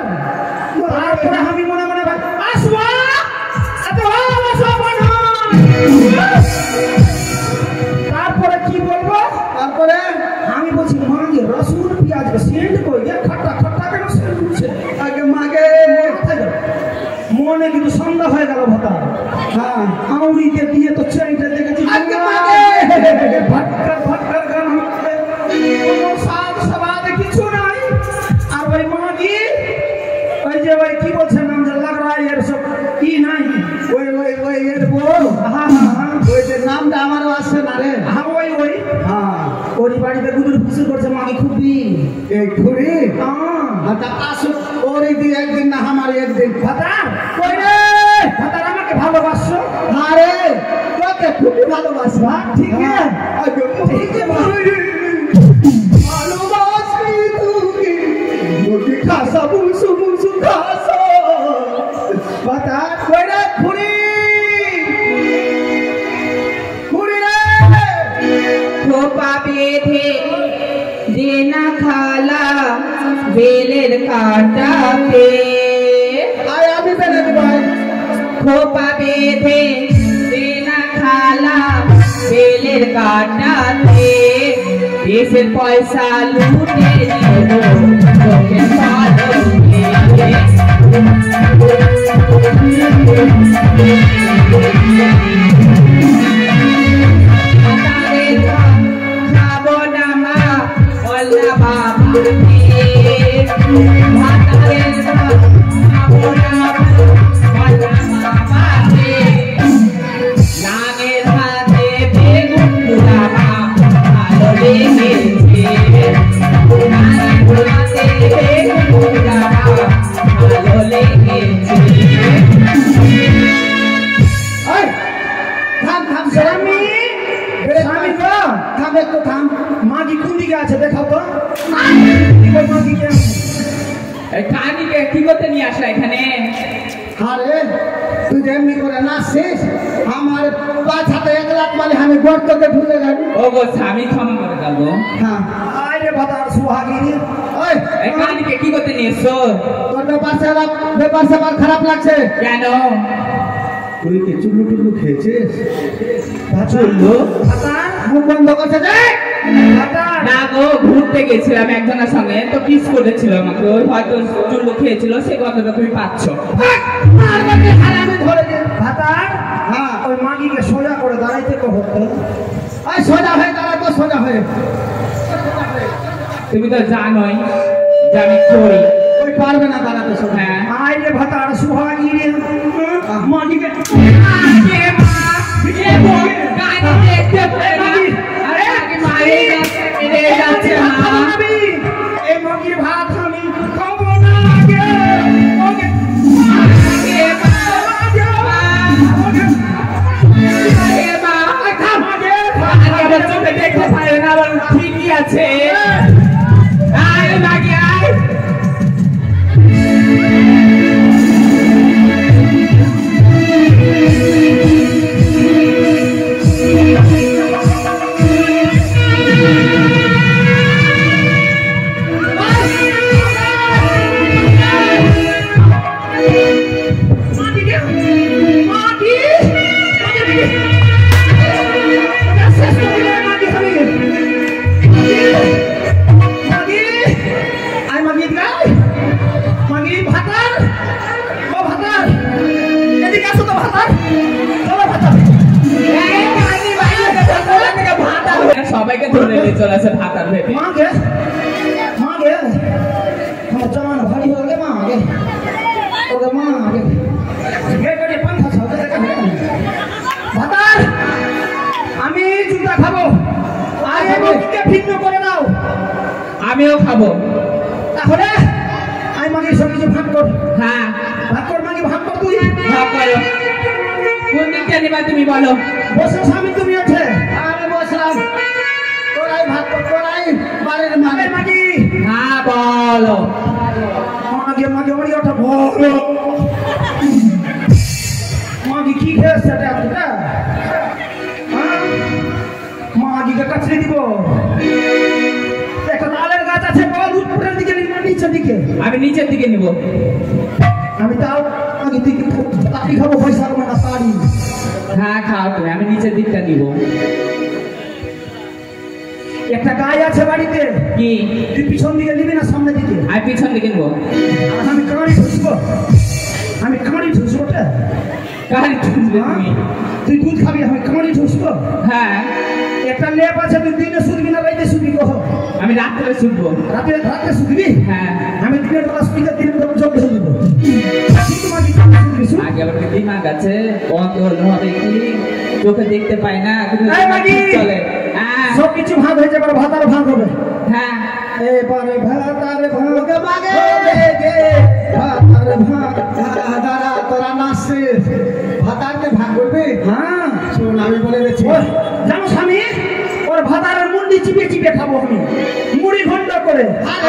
S2: তারপরে আমি মনে মনে ভাই আসবা এত ভালো সবন। তারপরে কি বলবো?
S1: তারপরে
S2: আমি বলছি মাগে রসুন পেঁয়াজ সেন্ট কই দে, খট্টা খট্টা কেন সেন্ট হচ্ছে?
S1: আগে মাগে
S2: মনে কিন্তু সন্দেহ হয়ে গেল ভাতা।
S1: হ্যাঁ,
S2: আউরিতে দিয়ে তো চেইটা দেখেছি
S1: আগে মাগে
S2: ভটকার ভটকার গান হচ্ছে, কোনো স্বাদ সবাদ কিছু নাই। আর ওই মাগি ওই যে ওই কি বলছে নাম যে লাগ রা এর সব কি নাই
S1: ওই ওই ওই এর বউ।
S2: হ্যাঁ হ্যাঁ হ্যাঁ
S1: ওই যে নামটা আমারও আসছে না রে।
S2: হ্যাঁ ওই ওই
S1: হ্যাঁ,
S2: ওর বাড়িতে গুদুর ফুসুর করছে মাগি খুবই।
S1: এই খুরি
S2: হ্যাঁ
S1: আচ্ছা আসুক ওর দিয়ে একদিন না আমার একদিন।
S2: ভাতার
S1: কই রে?
S2: ভাতার আমাকে ভালোবাসছো?
S1: আরে তোকে খুবই ভালোবাসি।
S2: হ্যাঁ, ঠিক আছে।
S1: আগে
S2: ঠিক আছে।
S1: ভালোবাসি তুমি মুখে খাসা বুসু বুসু খাসা।
S2: ভাতা
S1: কই রে খুরি? খুরি রে?
S3: খোপা বেঁধে দেনা খালা বেলের কাটাতে,
S1: আয় আমি বেড়ে দেবাই।
S3: খোপা বেঁধে দেনা খালা বেলের কাটাতে, দেশের পয়সা লুটে নিব তোকে পালকে। খাবো না মা বল্লা বাবাকে, ভাতারের খাবো না বল্লা বাবাকে, নাগের হাতে বেগুন পোড়াবা ভালো লেগেছে, নাগের হাতে বেগুন পোড়াবা ভালো লেগেছে।
S1: আয় থাম থাম
S2: স্বামী স্বামী গো,
S1: থাম একটু থাম।
S2: মাগি কোন দিকে আছে দেখাও তো। ওই মাগিকে
S3: এই কানিকে কি করতে নিয়ে আসা এখানে?
S1: আরে তুই যে এমনি করে নাচছিস আমার পাছাতে 1 লাখ মানে আমি গর্ততে ঢুকে যাবি।
S3: ও গো স্বামী ক্ষমা করে দাও গো।
S1: হ্যাঁ,
S2: আরে ভাতার সুহাগিনী
S1: ওই
S3: এই কানিকে কি করতে নিয়ে এসছো?
S1: তোর ব্যাপার স্যাপার খারাপ লাগছে
S3: কেন?
S1: তুই কি চুল্লু টুল্লু খেয়েছিস?
S3: চললো
S2: ভাতার
S1: মুখ বন্ধ করছে যে
S2: ভাতার
S3: না গো, ঘুরতে গেছিলাম একজনের সঙ্গে, তো কিস করেছিল আমাকে, ওই হয়তো চুল্লু খেয়েছিল, সে কথাটা তুমি পাচ্ছ।
S1: আমি ধরে দে।
S2: ভাতার
S1: হ্যাঁ,
S2: ওই মাগিকে সোজা করে দাঁড়াইতে কো হতো।
S1: ওই সোজা হয়ে দাঁড়াবো, সোজা হয়ে।
S3: তুমি তো জানোই যে আমি করি।
S1: ওই পারবে না দাঁড়াতে সোজা।
S3: হ্যাঁ,
S2: আরে ভাতার সুহাগিনী মাগিকে এই মাগির ভাত আমি খাবো না আগে ওকে
S3: দেখতে পারে না, ঠিকই আছে। আয় লাগে আয়। সবাইকে ধরে নিয়ে চলে আসে ভাতার ভেবে।
S2: মাগে মাগে আমার জামান ভারী হয়ে গেল মাগে ওকে মাগে গেটে পাঙ্খা ছাড়তে দেখা ভাতার আমি জুতা খাবো ভিন্ন করে দাও।
S3: আমিও খাবো।
S2: তাহলে আমি মাগির সঙ্গে কিছু ভাগ কর।
S3: হ্যাঁ
S2: ভাগ কর মাগি, ভাগ কর তুই।
S3: ভাগ করো। কোন দিকটা নিবা তুমি বলো।
S2: বসো স্বামী, তুমি আছে।
S1: আমি বসলাম, তোরাই ভাগ কর, তোরাই বাড়ির মানে
S2: মাগি
S3: হ্যাঁ বলো।
S2: মাগি মাগি ওরি ওটা বলো। মাগি কি খেয়েছে এটা? মাগিকে কাছে দিব। একটা তালের গাছ আছে, বল উপরের দিকে নিচের দিকে?
S3: আমি নিচের দিকে নিব।
S2: আমি তাও মাগি তুই তাড়ি খাবো, পয়সা দেবো না তাড়ি।
S3: হ্যাঁ খাও তুমি, আমি নিচের দিকটা নিব।
S2: একটা গাছ আছে বাড়িতে,
S3: কি
S2: তুই পিছন দিকে নিবি না সামনের দিকে?
S3: আমি পিছন দিকে নিব।
S2: আর আমি কাঁড়ি ঠুসবো, আমি কাঁড়ি ঠুসবো।
S3: কারি ঠুসবে তুমি?
S2: তুই দুধ খাবি, আমি কাঁড়ি ঠুসবো।
S3: হ্যাঁ
S2: একটা লেপ আছে, তুই দিনে শুধবি না রাইতে শুধবি? কহ
S3: আমি রাত্রে শুনবো।
S2: রাতে রাতে শুধবি?
S3: হ্যাঁ
S2: আমি দিনের বেলা শুধবি, দিনের বেলা জল ঢেলে দেবো।
S3: আগে আবার দিমাগ আছে, অন্ধ হলে হবে কি? চোখে দেখতে পাই না, কিন্তু
S2: এই মাগি!
S3: চলে। হ্যাঁ
S2: সব কিছু ভাগ হয়ে যাবে, ভাতার ভাগ হবে।
S3: হ্যাঁ
S2: এবারে ভাতার ভাগ
S1: মাগে
S2: হবে গে, ভাতার ভাগ।
S1: দাদা তোরা নাচছিস, ভাতারকে ভাগ করবি?
S2: হ্যাঁ
S1: শোন আমি বলে দিচ্ছি,
S2: জানো স্বামী, ওর ভাতারের মুন্ডি চিপে চিপে খাবো আমি, মুড়ি ঘন্ট করে।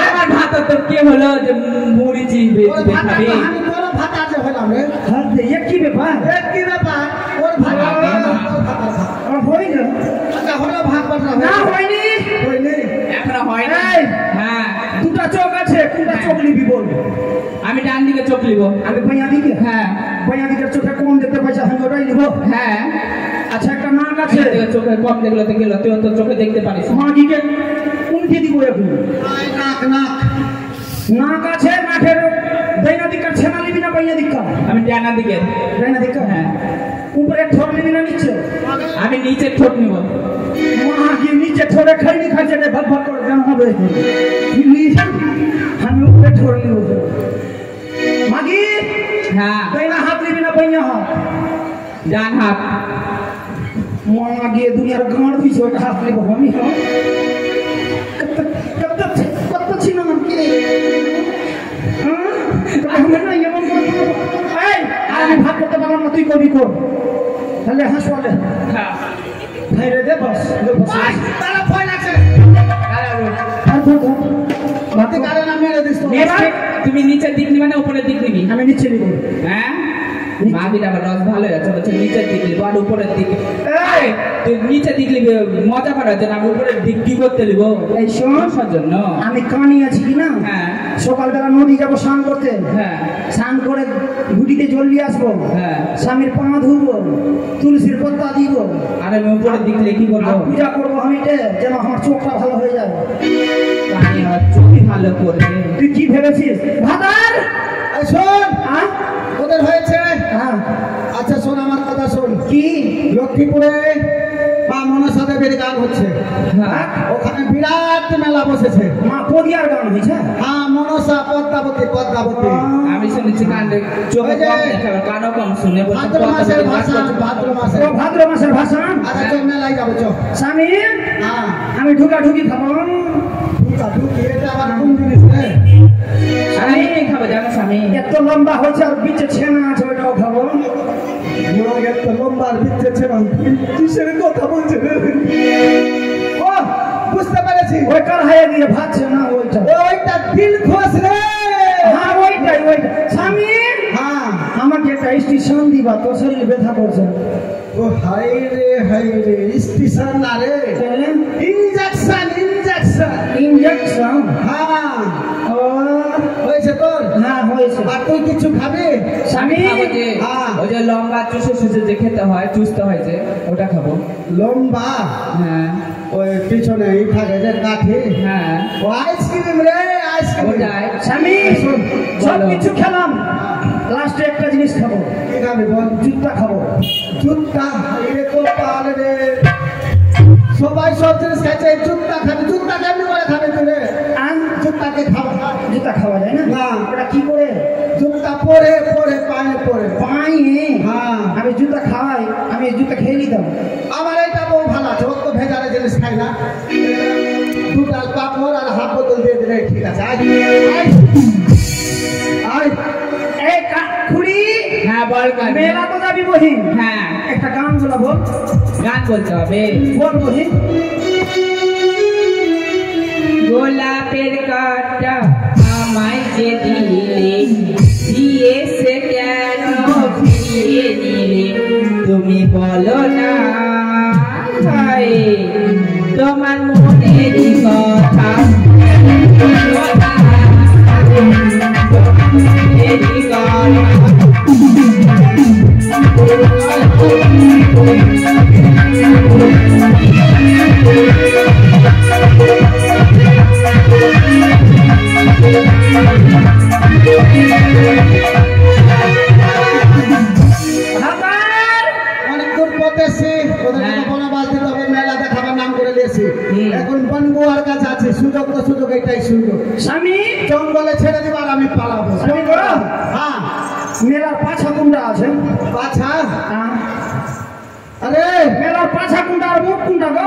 S3: আমার ভাত তোর কে হলো যে মুড়ি চিপে
S1: ওর
S3: চিপে খাবি?
S1: ভাতার আমি তোর ভাতার যে হলাম রে।
S2: হাত দিয়ে কি ব্যাপার?
S1: কি ব্যাপার? ওর ভাতার
S2: আমার হই না?
S1: আচ্ছা হলো ভাগ বাটনা
S2: না হয়নি।
S1: হয়নি?
S3: এখনো হয় না।
S2: এই,
S3: হ্যাঁ
S2: দুটা চোখ আছে, কোনটা চোখ নিবি বল?
S3: আমি ডান দিকে চোখ নিব।
S2: আমি বাইয়া দিকে?
S3: হ্যাঁ
S2: বাইয়া দিকের চোখে কম দেখতে পাইছে, আমি ওটাই নিব।
S3: হ্যাঁ
S2: আচ্ছা একটা নাক আছে,
S3: চোখে কম দেখলো তো গেল, তুই তো চোখে দেখতে পারিস।
S2: মাগিকে কোনটি দিব এখন?
S1: আয় নাক নাক
S2: নাক আছে, নাকের ডাইনা দিকটা ছেনা নিবি না বাইয়া দিকটা?
S3: আমি ডানা দিকে।
S2: ডাইনা দিকটা?
S3: হ্যাঁ
S2: উপরে ঠোঁট নিবি না নিচে?
S3: আমি নিচে ঠোঁট নিব।
S2: মাগি নিচে ঠোঁটে খাইনি খাইছে রে, ভাগ ভাগ করে কেন হবে? আমি উপরে ঠোঁট নিব। মাগি
S3: হ্যাঁ
S2: ডাইনা হাত নিবি না বাইয়া হাত?
S3: ডান হাত।
S2: মাগি দুনিয়ার গাঁড় দিছে, ওটা হাত নিব আমি। কত ছিল না কি? আমি ভাগ করতে পারলাম না, তুই কবি কর। তাহলে হাসপাতালে
S3: হ্যাঁ
S2: ভাই রে দে, বস
S1: তারা ভয় লাগছে,
S2: ভাতে
S1: কারে না মেরে দিস তো।
S3: এবার তুমি নিচের দিক নিবে না উপরের দিক নিবি?
S2: আমি নিচে নিব।
S3: হ্যাঁ মাগির আবার রস ভালো আছে, বলছে নিচের দিক নিবো আর উপরের দিক।
S2: এই,
S3: তুই নিচের দিক নিবি, মজা করার জন্য। আমি উপরের দিক কি করতে নিব?
S2: এই শোন,
S3: মশার জন্য।
S2: আমি কানি আছি কি না?
S3: হ্যাঁ
S2: সকালবেলা নদী যাবো স্নান করতে,
S3: হ্যাঁ
S2: স্নান করে ঘুটিতে জল নিয়ে আসবো,
S3: হ্যাঁ
S2: স্বামীর পা ধুবো, তুলসীর পত্তা দিব,
S3: আর আমি উপরের দিক নিয়ে কি করবো?
S2: আর পূজা করবো আমি রে, যেন আমার চোখটা ভালো হয়ে যায়।
S3: আমি আমার চোখই ভালো করবে।
S2: তুই কি ভেবেছিস? ভাতার
S1: এই শোন,
S2: হ্যাঁ
S1: তোদের হয়েছে?
S2: হ্যাঁ
S1: আচ্ছা শোন আমার কথা শোন,
S2: কি?
S1: লক্ষ্মীপুরে মা মনসা দেবীর গান হচ্ছে,
S3: হ্যাঁ
S1: ওখানে বিরাট মেলা বসেছে।
S2: মা পদিয়ার গান হয়েছে?
S1: হ্যাঁ মনসা পদ্মাবতী পদ্মাবতী।
S3: আমি শুনেছি কানে চোখে কম দেখাবে, কানও কম শুনে, বলছে
S1: ভাদ্র মাসের ভাষা, ভাদ্র মাসে।
S2: ও ভাদ্র মাসের ভাষা।
S1: আচ্ছা চল মেলায় যাবো চল।
S2: স্বামী
S1: হ্যাঁ
S2: আমি ঢুকা ঢুকি খাবো।
S1: ঢুকি, এটা আবার কোন জিনিস রে?
S3: আমি এই খাবো জানো স্বামী?
S2: এত লম্বা হয়েছে, আর বিচে ছেনা আছে, ওটাও খাবো।
S1: মাগের তো লম্বার দিচ্ছে না, কিসের কথা বলছে রে? ও বুঝতে পেরেছি,
S2: ওই কারহাইয়া দিয়ে ভাজছে না ওইটা?
S1: ওইটা দিল খোঁজ রে।
S2: হ্যাঁ ওইটাই ওইটা। স্বামী
S1: হ্যাঁ
S2: আমাকে একটা স্টেশন দিবা, তোর শরীর ব্যথা করছে।
S1: ও হাই রে স্টেশন না রে, ইনজেকশন ইনজেকশন।
S2: ইঞ্জেকশন?
S1: হ্যাঁ
S2: ও
S1: হয়েছে তোর?
S2: হ্যাঁ হয়েছে।
S1: আর তুই কিছু খাবি?
S3: স্বামী খাবো যে
S1: হ্যাঁ।
S3: ওই যে লম্বা চুষে চুষে যে খেতে হয়, চুষতে হয় যে, ওটা খাবো।
S1: লম্বা
S3: হ্যাঁ
S1: ওই পিছনে ই থাকে যে কাঠি,
S3: হ্যাঁ
S1: ও আইসক্রিম রে আইসক্রিম।
S3: ওটাই।
S2: স্বামী
S1: শোন,
S2: সব
S3: বলো।
S2: কিছু খেলাম, লাস্টে একটা জিনিস খাবো,
S1: কি খাবি বল?
S2: জুতা খাবো।
S1: জুতা এ তো পাল রে, সবাই সব জিনিস খাচ্ছে, জুতা খাবি? জুতা কেমনি করে খাবি তুই রে?
S2: আন
S1: জুতাকে খাবো?
S2: জুতা খাওয়া যায় না?
S1: না।
S2: ওটা কি করে?
S1: জুতা পরে পরে পায়ে পরে।
S2: পায়ে?
S1: হ্যাঁ
S2: আমি জুতা খাওয়াই, আমি জুতা খেয়ে নিতাম।
S1: আমার এইটা বউ ভালো আছে, ও তো ভেজালে জিনিস খাই না। দুটাল পাপড় আর হাফ বোতল দিয়ে দিলে ঠিক আছে।
S2: এই খুড়ি,
S3: হ্যাঁ বল
S2: মেলা তো যাবি বহিন,
S3: হ্যাঁ
S2: একটা গান বলা বল।
S3: গান বলতে হবে?
S2: বল বহিন।
S3: গোলাপের কাঁটা আমায় যে দিলে, দিয়ে সে কেন ফিরিয়ে নিলে, তুমি বলো না তোমার মনেরই কথা, মনেরই কথা।
S1: অনেক দূর পথে এসে ওদের কোনো বাস দিতে হবে, মেলা দেখাবার নাম করে নিয়েছি। এখন বনগুয়ার কাছে আছে, সুযোগ তো সুযোগ, এটাই সুযোগ।
S2: স্বামী
S1: জঙ্গলে ছেড়ে দিবার আমি পালাবো।
S2: স্বামী বলো,
S1: হ্যাঁ
S2: মেলার পাছা কোনটা আছে?
S1: পাছা?
S2: হ্যাঁ।
S1: আরে
S2: মেলার পাছা কোনটা আর মুখ কোনটা গো?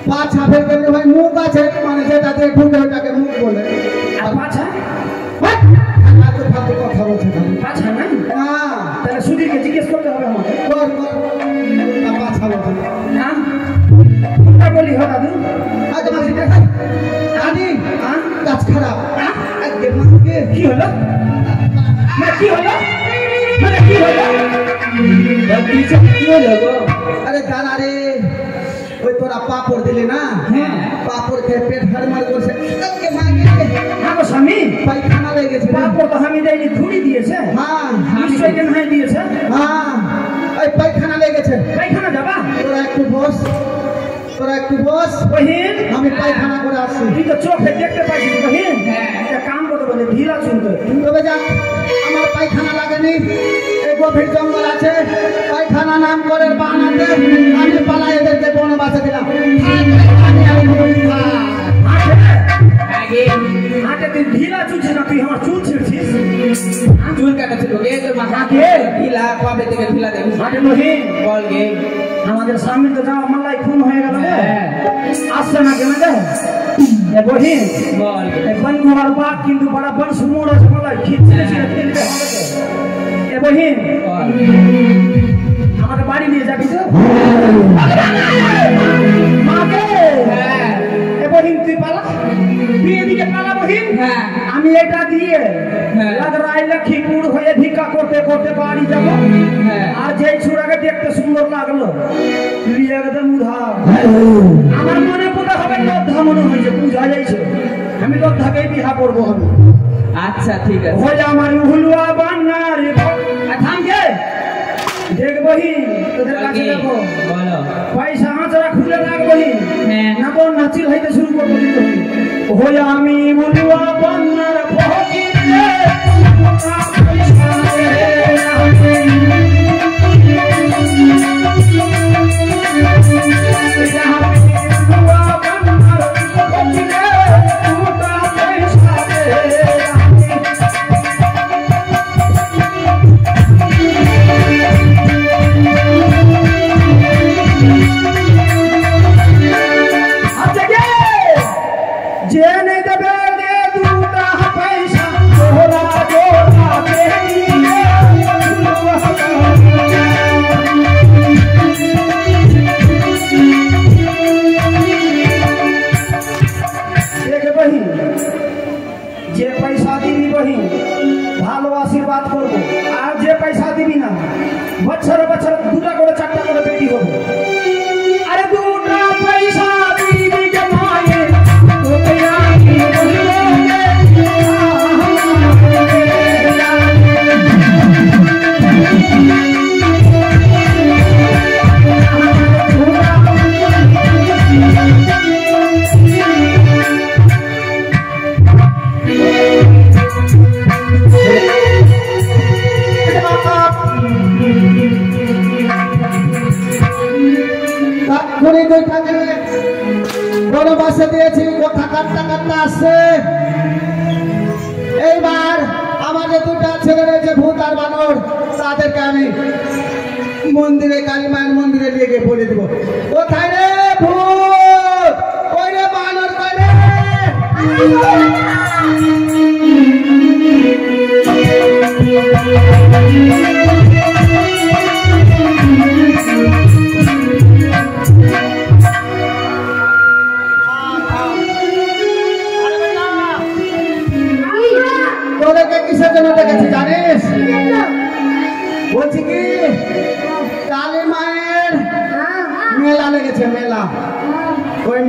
S1: পাছা ফেলতে ভাই মুখ আছে, মানে যেটা দিয়ে ঢুকে ওটাকে মুখ বলে।
S2: আর পাছা?
S1: ফালতু ফালতু কথা বলছে খালি।
S2: পাছা নাই?
S1: হ্যাঁ
S2: তাহলে সুধীরকে জিজ্ঞেস করতে হবে আমাকে।
S1: কর কর না, পাছা বলছে।
S2: হ্যাঁ কোনটা বলি হো দাদু?
S1: আচ্ছা মাসি দেখাই আনি
S2: হ্যাঁ
S1: কাজ খারাপ।
S2: হ্যাঁ?
S1: আজকে মাসিকে
S2: কি হলো? মানে কি হলো? মানে কি হলো?
S3: কি হলো গো?
S1: আরে দাঁড়া রে, ওই তোরা পাপড় দিলে না,
S3: হ্যাঁ।
S1: পাপড় খেয়ে পেট হাড়মাড় করছে। আজকে মাকে
S2: হ্যাঁ গো স্বামী,
S1: পায়খানা লেগে গেছে রে।
S2: পাপড় তো আমি দেয়নি, ধুড়ি দিয়েছে।
S1: হ্যাঁ
S2: নিশ্চয়ই কেন হয় দিয়েছে?
S1: হ্যাঁ ওই পায়খানা লেগেছে।
S2: পায়খানা যাবা?
S1: তোরা একটু বস, তোরা একটু বস,
S2: বহিন
S1: আমি পায়খানা করে আসছি।
S2: তুই তো চোখে দেখতে পাইছিস বহিন।
S3: হ্যাঁ।
S2: একটা কাম করতে বলে ঢিলা চুনতে।
S1: তবে যাক, আমার পায়খানা লাগেনি, এই গভীর জঙ্গল আছে, পায়খানা নাম করে বানাতে আমি পালাই এদেরকে বনবাসে দিলাম।
S3: আগে
S2: হাতে তুই ঢিলা চুলছিস না, তুই আমার চুল ছিঁড়ছিস।
S3: চুল কাটাচ্ছিল গে তোর মাথা
S2: কে?
S3: ঢিলা কবে থেকে ঢিলা দেখিস?
S2: হাতে বহিন,
S3: বল গে।
S2: আমাদের স্বামীর তো যাওয়া মাল্লাই খুন হয়ে গেল রে।
S3: হ্যাঁ।
S2: আসছে না কেন রে? এ বহিন,
S3: বল গে।
S2: এ বনগুয়ার বাঘ কিন্তু বড় বড় সুমুর আছে, মাল্লাই খিচড়ে ছিঁড়ে ফেলতে হবে তো। এ বহিন,
S3: বল।
S2: আমাকে বাড়ি নিয়ে যাবি তো? মাকে
S3: হ্যাঁ।
S2: এ বহিন তুই পালা, তুই এদিকে পালা বহিন।
S3: হ্যাঁ।
S2: আমি এটা দিয়ে
S3: হ্যাঁ।
S2: লাগরাই লক্ষ্মীপুর হয়ে ভিক্ষা করতে করতে বাড়ি যাবো।
S3: হ্যাঁ।
S2: আর যেই ছুড়াকে দেখতে সুন্দর লাগলো লিয়ে গেছে মুধা। আমার মনে মনে হবে লদ্ধা মনে হয়েছে, বুঝা যাইছে আমি লদ্ধাকেই বিহা করবো। আমি
S3: আচ্ছা ঠিক আছে।
S2: হয়ে আমার উহুলুয়া বান্নার থাম গে দেখ বহিন, তোদের কাছে দেখো
S3: বলো।
S2: পয়সা হাঁচড়া খুলে রাখ বহিন।
S3: হ্যাঁ।
S2: না তো নাচিল হইতে শুরু করবো কিন্তু। হয়ে আমি উহুলুয়া বান্নার ফকির রে, পয়সা রে যে পয়সা দিবি বহিন ভালো আশীর্বাদ করবো, আর যে পয়সা দিবি না বছর বছর দুটা করে চারটা করে বেটি হবে। আরে দুটা পয়সা দিবি কে মায়ে তোকে আমি বলবো গে।
S1: বনবাসে দিয়েছি, কথা কাটটা কাটটা আসছে। এইবার আমাদের দুটা ছেলে রয়েছে ভূত আর বানর, তাদেরকে আমি মন্দিরে, কালী মায়ের মন্দিরে নিয়ে গিয়ে বলে দিব। কোথায় রে ভূত, ওই রে বানর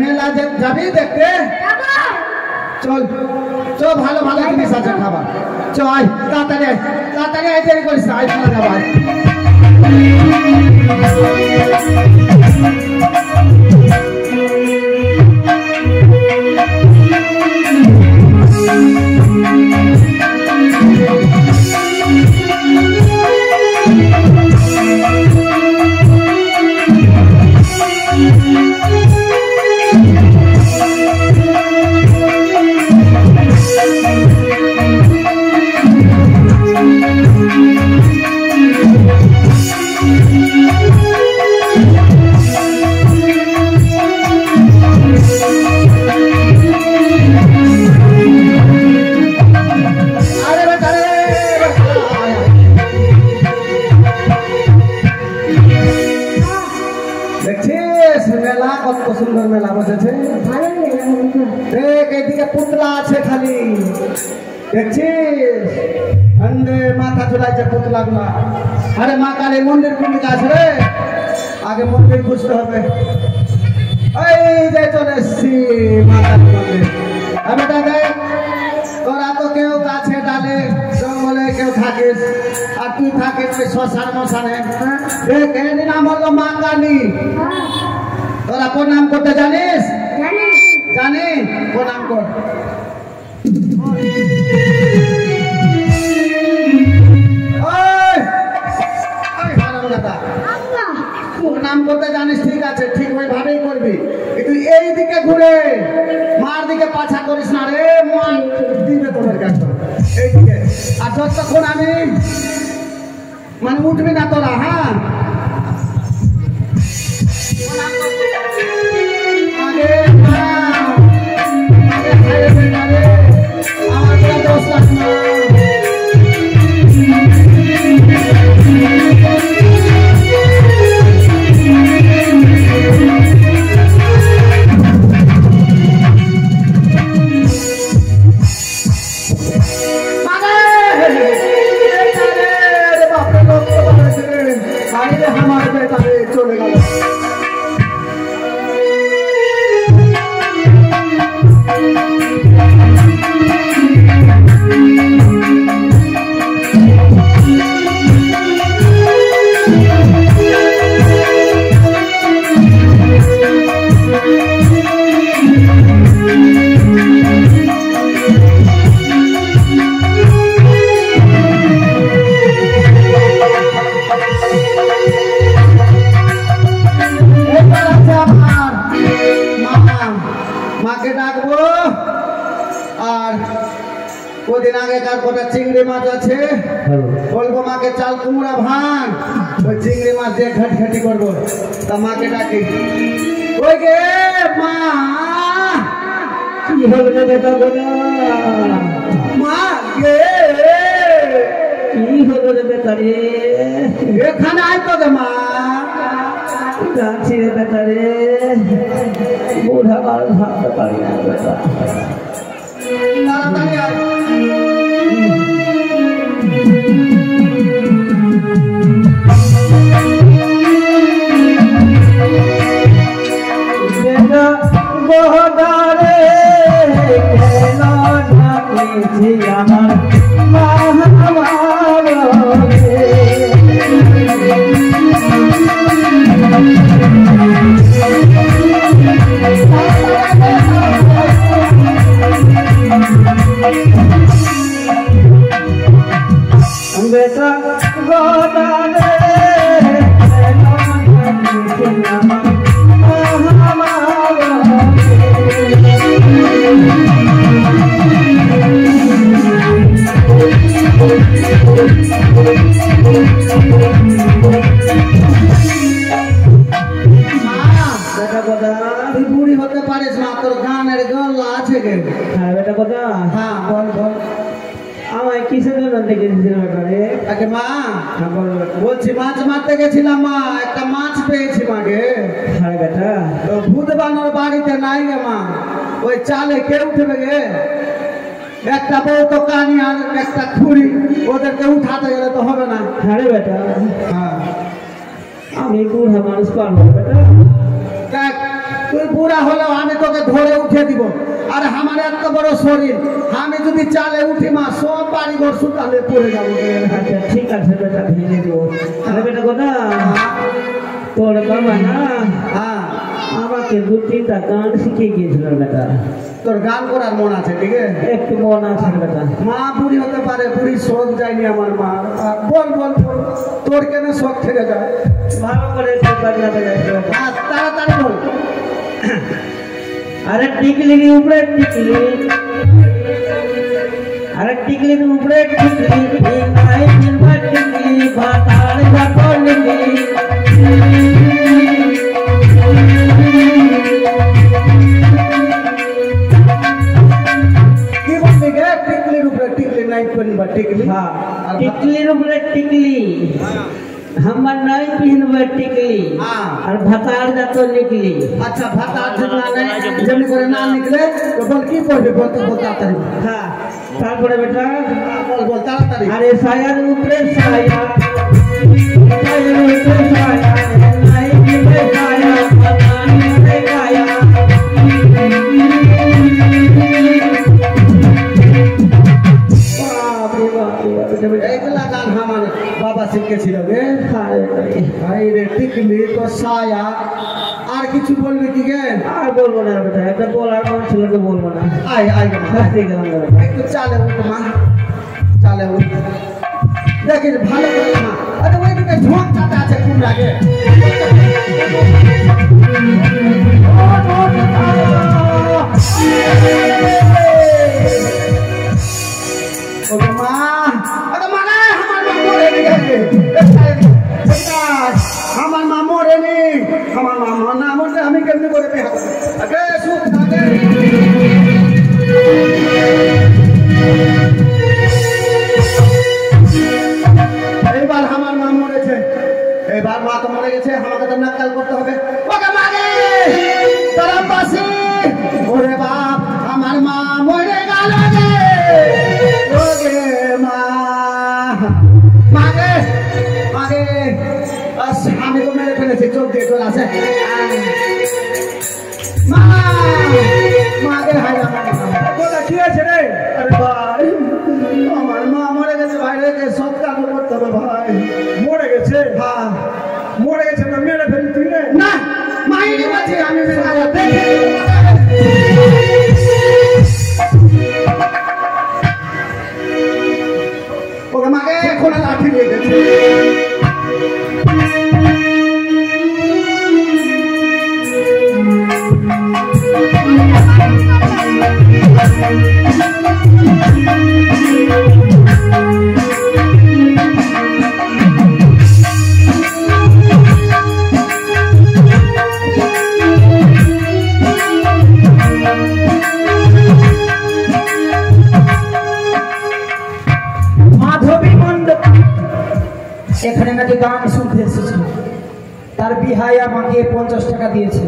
S1: মেলা যাবি দেখতে? চল চল, ভালো ভালো জিনিস আছে খাবার। চল আয়, তাড়াতাড়ি আয়, তাড়াতাড়ি আয়, দেরি করিস না, আয় মেলা যাবো আয়। দেখছিস মেলা কত সুন্দর মেলা বসেছে। দেখ এইদিকে পুতলা আছে খালি, দেখছিস আন্দে মাথা চলাইছে পুতলা গুলা। আরে মা কালী মন্দির কোনদিকে আছে রে? আগে মন্দির খুঁজতে হবে। এই যে চলে এসছি মা কালী মন্দির। আমি দেখ তোরা তো কেউ গাছে ডালে জঙ্গলে কেউ থাকিস, আর তুই থাকিস ওই শ্মশান মশানে। দেখ এর নাম হলো মা কালী। তোরা প্রণাম করতে জানিস? জানি, প্রণাম কর। প্রণাম করতে জানিস, ঠিক আছে, ঠিক ওইভাবেই করবি, কিন্তু এই দিকে ঘুরে মার দিকে পাছা করিস না রে, মা দিবে তোদের কাছে এইদিকে। আর যতক্ষণ আমি মানে উঠবি না তোরা, হ্যাঁ আমার তোরা দোষ লাগ না। চলে গেল। মাকে ডাকবো, আর কদিন আগেকার কটা চিংড়ি মাছ আছে বলবো মাকে চাল কুমড়া ভাঙ, ওই চিংড়ি মাছ দিয়ে ঘাটি করবো। তা মাকে ডাকি, ওই গে মা, কি হলো রে বেটা, মা গে কি হলো রে বেটা রে, এখানে আয় তো গে মা। যাচ্ছি রে বেটা রে, বুড়া মানুষ ভাবতে পারি না বেটা, তাড়াতাড়ি আয়। বেটা বহদারে কেন ডাকিছি আমার বেটা গোদারে বুড়ি হতে পারিস না, তোর গানের গলা আছে গে। হ্যাঁ বেটা কথা, হ্যাঁ বল বল, আমায় কিসের জন্য দেখেছিলাম আগে মা? বলছি মাছ মারতে গেছিলাম মা, একটা মাছ পেয়েছি মাকে। হ্যাঁ বেটা, তো ভূত বানর বাড়িতে নাই গে মা, ওই চালে কে উঠবে গে? একটা বউ তো কানি আর একটা খুঁড়ি, ওদেরকে উঠাতে গেলে তো হবে না। হ্যাঁ বেটা, হ্যাঁ আমি বুড়া মানুষ পারবো বেটা। দেখ তুই বুড়া হলেও আমি তোকে ধরে উঠে দিব। আর আমার এত বড় শরীর, আমি যদি চালে উঠি মা সব বাড়ি ঘর সুতালে পড়ে যাবো।
S2: আচ্ছা ঠিক আছে বেটা, ভেঙে দেবো। আরে বেটা কথা, তোর বাবা না
S1: হ্যাঁ
S2: আমাকে 2-3টা গান শিখিয়ে গিয়েছিল বেটা।
S1: তোর গান করার মন আছে? ঠিক আছে,
S2: একটু মন আছে বেটা।
S1: মা বুড়ি হতে পারে, বুড়ি শোক যায়নি আমার মা। বল বল বল, তোর কেন শোক থেকে যায়?
S2: ভালো করে একটু বাজনাতে যাইতে হবে।
S1: তাড়াতাড়ি বল।
S2: আরে টিকলির উপরে টিকলি, আরে টিকলির উপরে টিকলি, নাই দিনবা টিকলি, ভাতার যাতলিলি।
S1: কি বললি গে? টিকলির উপরে টিকলি, নাই পড়বা টিকলি।
S2: হ্যাঁ, টিকলির উপরে টিকলি, আমার নাই পিনবা টিকলি, আর ভাতার যাত নিকলি।
S1: আচ্ছা ভাতার যেমনি করে না নিকলে তো বল কি পড়বে? বল তো, বল তাড়াতাড়ি।
S2: হ্যাঁ, তারপরে বেটা
S1: বল বল তাড়াতাড়ি।
S2: আরে সায়ার উপরে সায়া, সায়ার উপরে সায়া, নাই দিবে সায়া, ভাতার উপরে গায়া।
S1: এইগুলা গান আমার বাবা শিখেছিল গে। ভাই রে টিকলি তো সায়া, আর কিছু বলবি কি গে?
S2: আর বলবো না বেটা, একটা বলার মন ছিল তো বলবো না।
S1: আয় আয় গে মা,
S2: ঠিক আছে
S1: একটু চালে উঠ মা, চালে উঠ। দেখিস ভালো করে মা। আরে ওই দিকে ঝোঁকটাতে আছে কুমড়া গে। ওরে মা, আরে মা রে, আমার মা মরে গেছে। আমার মা মরেনি, আমার মা না মরলে আমি কেমনি করে বিয়ে করব? আগে সুখ থাকে। এইবার আমার মা মরেছে, এবার মা তো মরে গেছে, আমাকে তো নাকাল করতে হবে। ওকে মা রে, তারা পাশে। ওরে বাপ, আমার মা মরে গেল রে। ওরে মা, মা রে, মা রে, আমি তো মেরে ফেলেছি, চোখ দিয়ে চলে আসে। মা, মা রে, হাই
S2: কোথা কি আছে রে?
S1: আরে ভাই, আমার মা মরে গেছে ভাই রে, সব কাজ করতে হবে ভাই।
S2: মরে গেছে?
S1: হ্যাঁ
S2: মরে গেছে না মেরে ফেলি তুই রে?
S1: না, মাইনে আছে, আমি মেরে ফেলবো। ওকে মাকে এখন লাঠি নিয়ে গেছে।
S2: মাধবী মণ্ডল এখানে নাকি গান শুনতে এসেছিল, তার বিহাই আমাকে 50 টাকা দিয়েছে।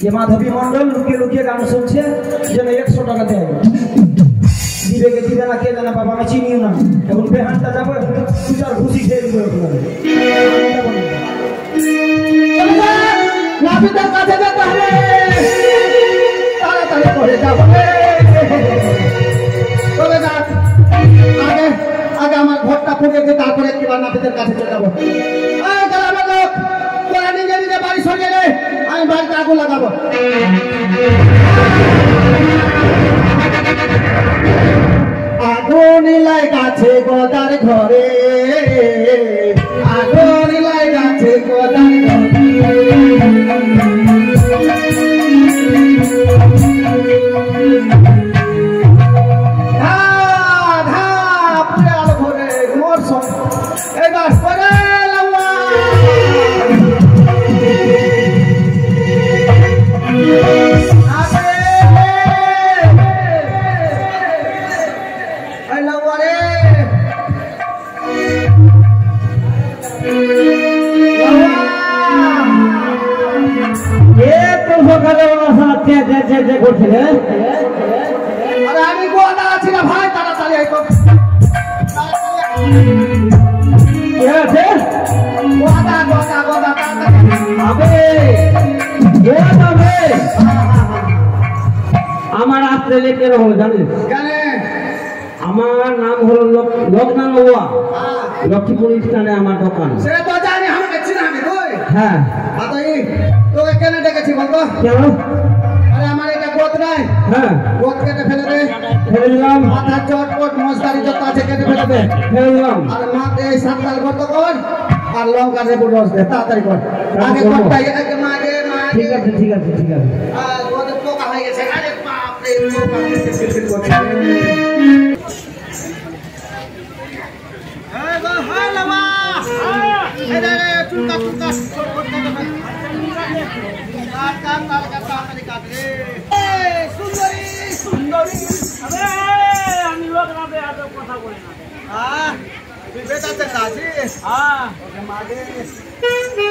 S2: যে মাধবী মণ্ডল লুকিয়ে লুকিয়ে গান শুনছে, যেন 100 টাকা দেয়। দিবে কে দিবে না কে জানে বাবা, আমি চিনিও না। এখন বেহানটা যাবো, এখন তুষার ঘুষি খেয়ে দিবো।
S1: নাপিতের কাছে যেতে হবে, তাড়াতাড়ি করে যাবো। তবে না, আগে আগে আমার ঘরটা পুড়িয়েছে, তারপরে একবার নাপিতের কাছে চলে যাবো। গ্রামের লোক, তোরা নিজে নিজে বাড়ি সরিয়ে নে, আমি বাড়িতে আগুন লাগাবো। আগুন লাগাছে গদার ঘরে, আগুন লাগাছে গদার ঘরে। আমি গোদা আছি না ভাই, তাড়াতাড়ি আইতো। গোদা গোদা গোদা তাড়াতাড়ি।
S2: আমার রাত্রে লেখে হলো জানিস
S1: কেন
S2: আমার নাম হলো লোকনাথ বাবুয়া লক্ষ্মীপুর স্থানে আমার দোকান
S1: সে তো জানি আমি দেখছি না আমি কই
S2: হ্যাঁ
S1: আতাই তোকে কেন ডেকেছি বলতো
S2: কেন
S1: আরে আমার এটা গোত নাই
S2: হ্যাঁ
S1: গোত কেটে ফেলে দে
S2: ফেলে দিলাম
S1: মাথা চটপট মশদারি যত আছে কেটে ফেলে দে
S2: ফেলে দিলাম
S1: আর মাকে এই সাতকাল গর্ত কর আর লঙ্কা লেবু রস দে তাড়াতাড়ি কর আগে গোটটাই আগে মাগে
S2: ঠিক আছে ঠিক আছে ঠিক আছে
S1: আর গোতে পোকা হয়ে গেছে আরে বাপ রে পোকা কিলকিল করছে এই গো হালা মা এই রে চুলকা চুলকা কাট রে এই সুন্দরী সুন্দরী আরে আমি লোক না বে আদব কথা বলি না তুই বেটা চঙ্গা আছিস ওকে মাগে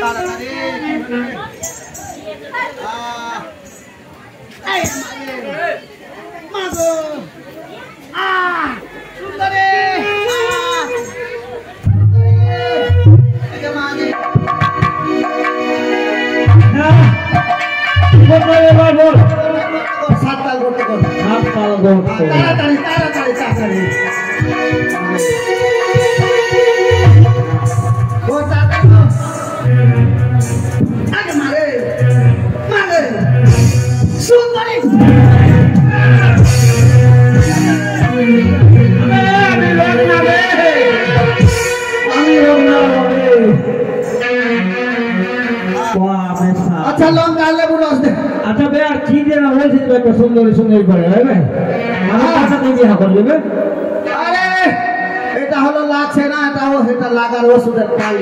S1: তাড়াতাড়ি এই মাগে সুন্দরী মাগে
S2: বল
S1: সাতকাল করতে কর
S2: সাতকাল করতে
S1: তাড়াতাড়ি তাড়াতাড়ি তাড়াতাড়ি ও তাড়াতাড়ি আগে মারে মারে সুন্দরী আচ্ছা লঙ্কা লেবু রস দে
S2: আচ্ছা বে আর কি দিয়ে না বলছিস একটা সুন্দরী সুন্দরী করে হবে আমার কাছে তুই বিয়ে করবি বে
S1: আরে এটা হলো লাগছে না এটা লাগার ওষুধের কাজ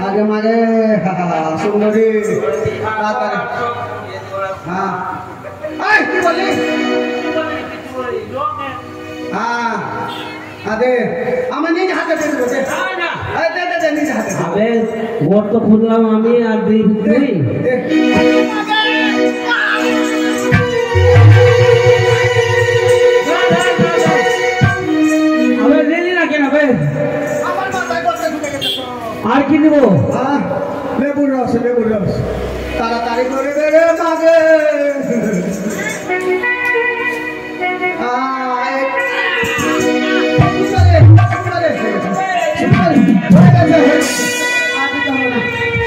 S1: আগে মারে সুন্দরী তাড়াতাড়ি হ্যাঁ এই কি বলি হ্যাঁ আরে আমার নিজ হাতে দিয়ে দেবো দে নিজ হাতে
S2: আবে গোট তো খুললাম আমি আর দুই তুই আবে দিলি না কেন বে
S1: আমার মাথায় বসে ঢুকে গেছে তো
S2: আর কি দিব
S1: লেবুর রস তাড়াতাড়ি করে দে রে মাগে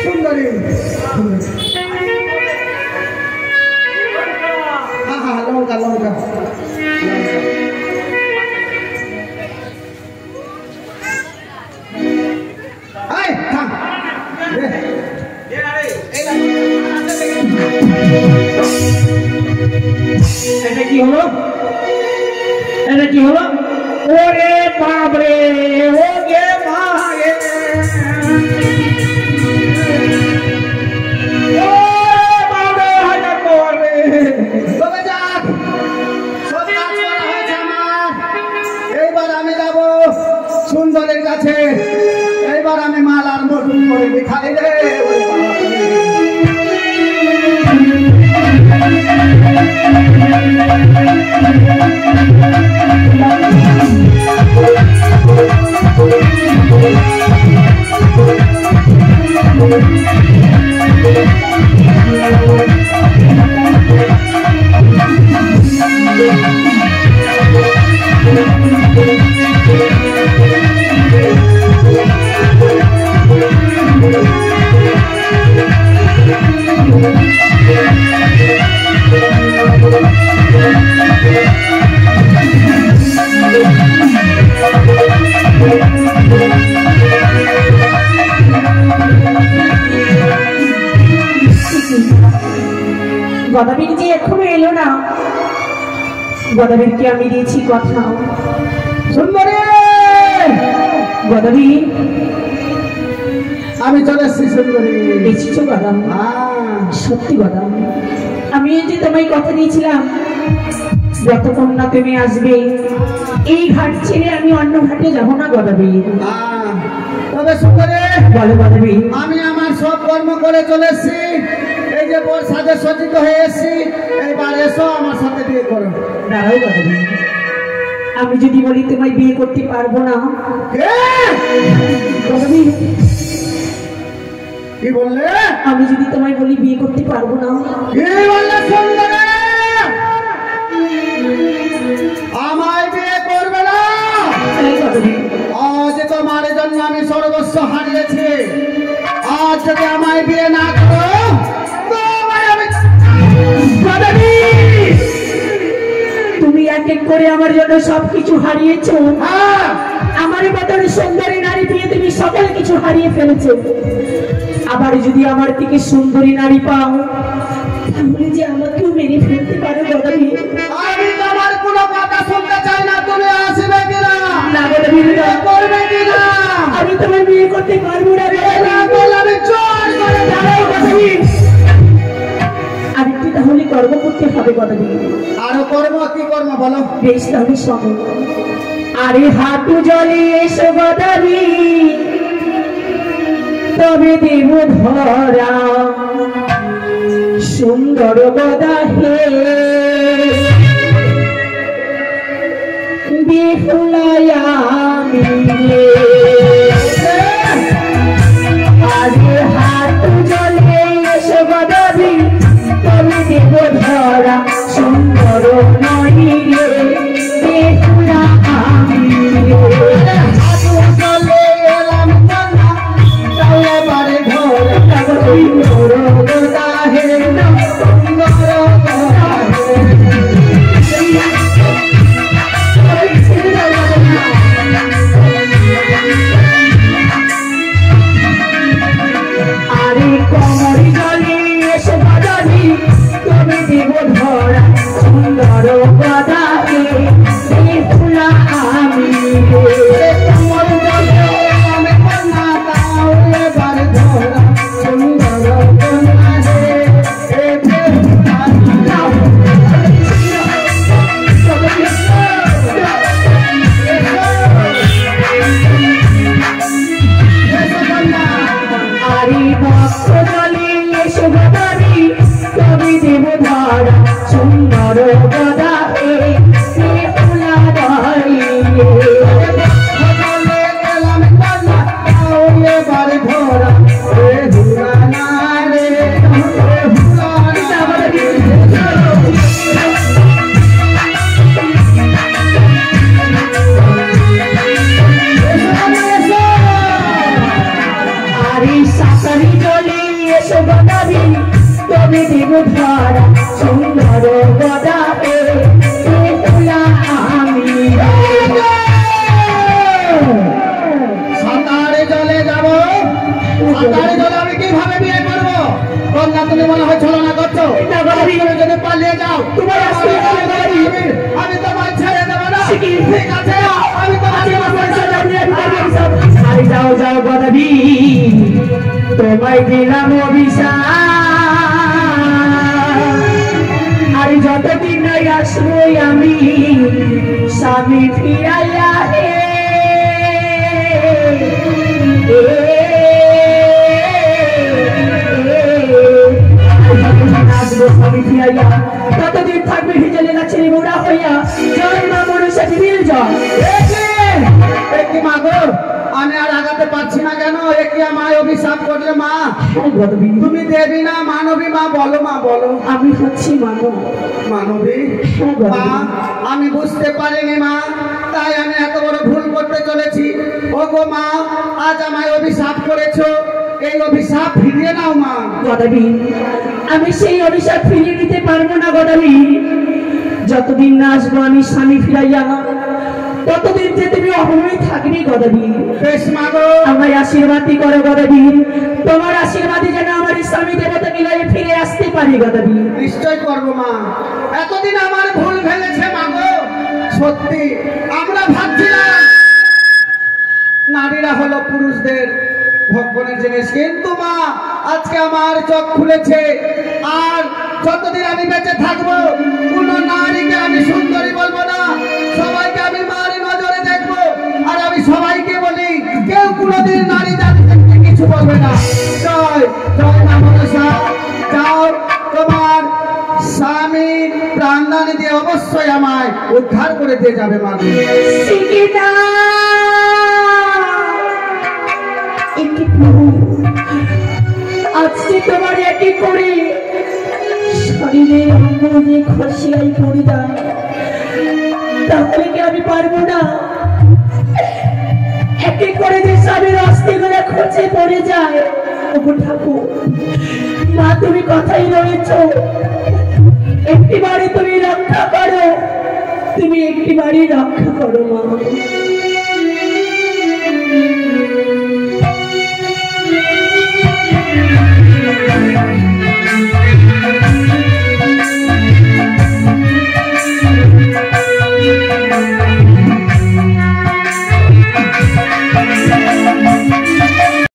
S1: সুন্দরী লঙ্কা লঙ্কা
S2: এটা কি হলো এটা কি হলো ওরে বাবরে ও গে মাগে ও বাবরে হাজার করে
S1: তবে যাক সব কাজ করা হয়েছে আমার এইবার আমি যাব সুন্দরের কাছে এইবার আমি মাল আর নতুন করে দেখাই রে
S3: গদাবীর যে এখনো এলো না গদাবীরকে আমি দিয়েছি কথা
S1: সুন্দরী
S3: গদাবীর
S1: আমি চলে এসছি সুন্দরী
S3: এসেছো গদাম সত্যি গদাম আমি যে তোমায় কথা দিয়েছিলাম যতক্ষণ না তুমি আসবে এই ঘাট ছেড়ে আমি অন্য ঘাটে যাবো না গদাবীর
S1: তবে সুন্দরী
S3: বলো গদাবীর
S1: আমি আমার সব কর্ম করে চলে এসছি এই যে বোর সাথে সজ্জিত হয়ে এসছি এইবার এসো আমার সাথে বিয়ে করো
S3: দাঁড়াও গদাবীর আমি যদি বলি তোমায় বিয়ে করতে পারবো না গদাবীর
S1: কি বললে?
S3: আমি যদি তোমায় বলি বিয়ে করতে পারবো না।
S1: কি বললে সুন্দরী? আমায় বিয়ে করবে না? আজ তোমার জন্য আমি সর্বস্ব হারিয়েছি। আজ যদি আমায় বিয়ে না করো
S3: তুমি এক এক করে আমার জন্য সবকিছু হারিয়েছো। আমার বদলে সুন্দরী নারী দিয়ে তুমি সকল কিছু হারিয়ে ফেলেছো। আবার যদি আমার থেকে সুন্দরী নারী পাও তাহলে যে আমাকেও মেরে ফেলতে পারো গদাবি।
S1: আমি তোমার কোনো কথা শুনতে চাই না। তুমি আসবে কিনা?
S3: না গদাবি,
S1: করবে কিনা?
S3: আমি তোমার বিয়ে করতে পারবো না।
S1: আমি জোর করে
S3: দাঁড়াও গদাবি, আরেকটি তাহলে কর্ম করতে হবে গদাবি।
S1: আরো কর্ম? কি কর্ম বলো?
S3: বেশ তাহলে শোনো। আরে হাঁটু জলে এসো গদাবি, তবে দেব ধরা সুন্দর গদা হে বেহুলায়া মিলে। আরে হাঁটু জলে এসো গদাবি, তবে দেব ধরা সুন্দর নয় রে বেহুলা মিলে। আরে কমরি জলে এসে গদাবি, তবে দেব ধরা সুন্দর গদা হে বেহুলা আমি রে। কমর জলে আমি কন্যা তাহলে বার ধরা সুন্দর গদা হে বেহুলা আরে ভক্ত জলে এসে গদাবি, তবে দেব ধরা সুন্দর গদা হে বেহুলা আরে সাকারি জলে এসে গদাবি, তবে দেব ধরা সুন্দর গদা হে বেহুলা আমি রে।
S1: সাঁতারে জলে যাবো? সাঁতারে জলে আমি কিভাবে বিয়ে করবো? কন্যা তুমি মনে হয় ছলনা করছো।
S3: না গদাবি,
S1: তুমি যদি পালিয়ে যাও
S3: তোমার আসতে হবে গদাবি।
S1: আমি তোমায় ছেড়ে দেবো না।
S3: ঠিকই।
S1: ঠিক আছে, আমি তোমাকে
S3: আরে যাও যাও গদাবি, তোমায় দিলাম অভিশাপ। আরে যতদিন নাই আসবো আমি স্বামী ফিরাইয়া হে আসবো স্বামী ফিরাইয়া, ততদিন থাকবে হিজলে গাছের মোড়া হইয়া। জয় মা মনসা দিবির জয়।
S1: কি মা গো, আমি আর আগাতে পারছি না কেন? একে আমায় অভিশাপ করলে মা।
S3: গদাবি,
S1: তুমি দেবী না মানবী? মা বলো, মা বলো।
S3: আমি হচ্ছি মানব।
S1: মানবী? মা আমি বুঝতে পারিনি মা, তাই আমি এত বড় ভুল করতে চলেছি। ও গো মা, আজ আমায় অভিশাপ করেছো, এই অভিশাপ ফিরিয়ে নাও মা।
S3: গদাবি, আমি সেই অভিশাপ ফিরিয়ে নিতে পারবো না গদাবি। যতদিন না আসবো আমি স্বামী ফিরাইয়া, ততদিন যে তুমি অভাবেই থাকবি গদাবি।
S1: বেশ মা গো,
S3: আমায় আশীর্বাদই করো গদাবি। তোমার আশীর্বাদে যেন আমার স্বামী দেবতা মিলাই ফিরে আসতে পারি গদাবি।
S1: নিশ্চয় করবো মা। এতদিন আমার ভুল ভেঙেছে মা গো। সত্যি আমরা ভাবছিলাম নারীরা হলো পুরুষদের ভগবানের জিনিস, কিন্তু মা আজকে আমার চোখ খুলেছে। আর যতদিন আমি বেঁচে থাকবো কোন নারীকে আমি সুন্দরী বলবো না, সবাইকে আমি মারি নজরে দেখবো। আর আমি সবাইকে বলি, কেউ কোনোদিন নারী জাতিকে কিছু বলবে না। জয় জয় মা মনসা। যাও, তোমার স্বামী প্রাণদান দিয়ে অবশ্যই আমায় উদ্ধার করে দিয়ে যাবে মা।
S3: সিকিতা একটি প্রভু আজকে তোমার একই করে শরীরে অঙ্গ যে খসিয়াই পড়ে যায়, তাহলে কি আমি পারবো না? একে করে যে স্বামীর অস্থিগুলো খসে পড়ে যায়। ওগো ঠাকুর, মা তুমি কথাই রয়েছ, একটি বাড়ি তুমি রক্ষা করো, তুমি একটি বাড়ি রক্ষা করো মা।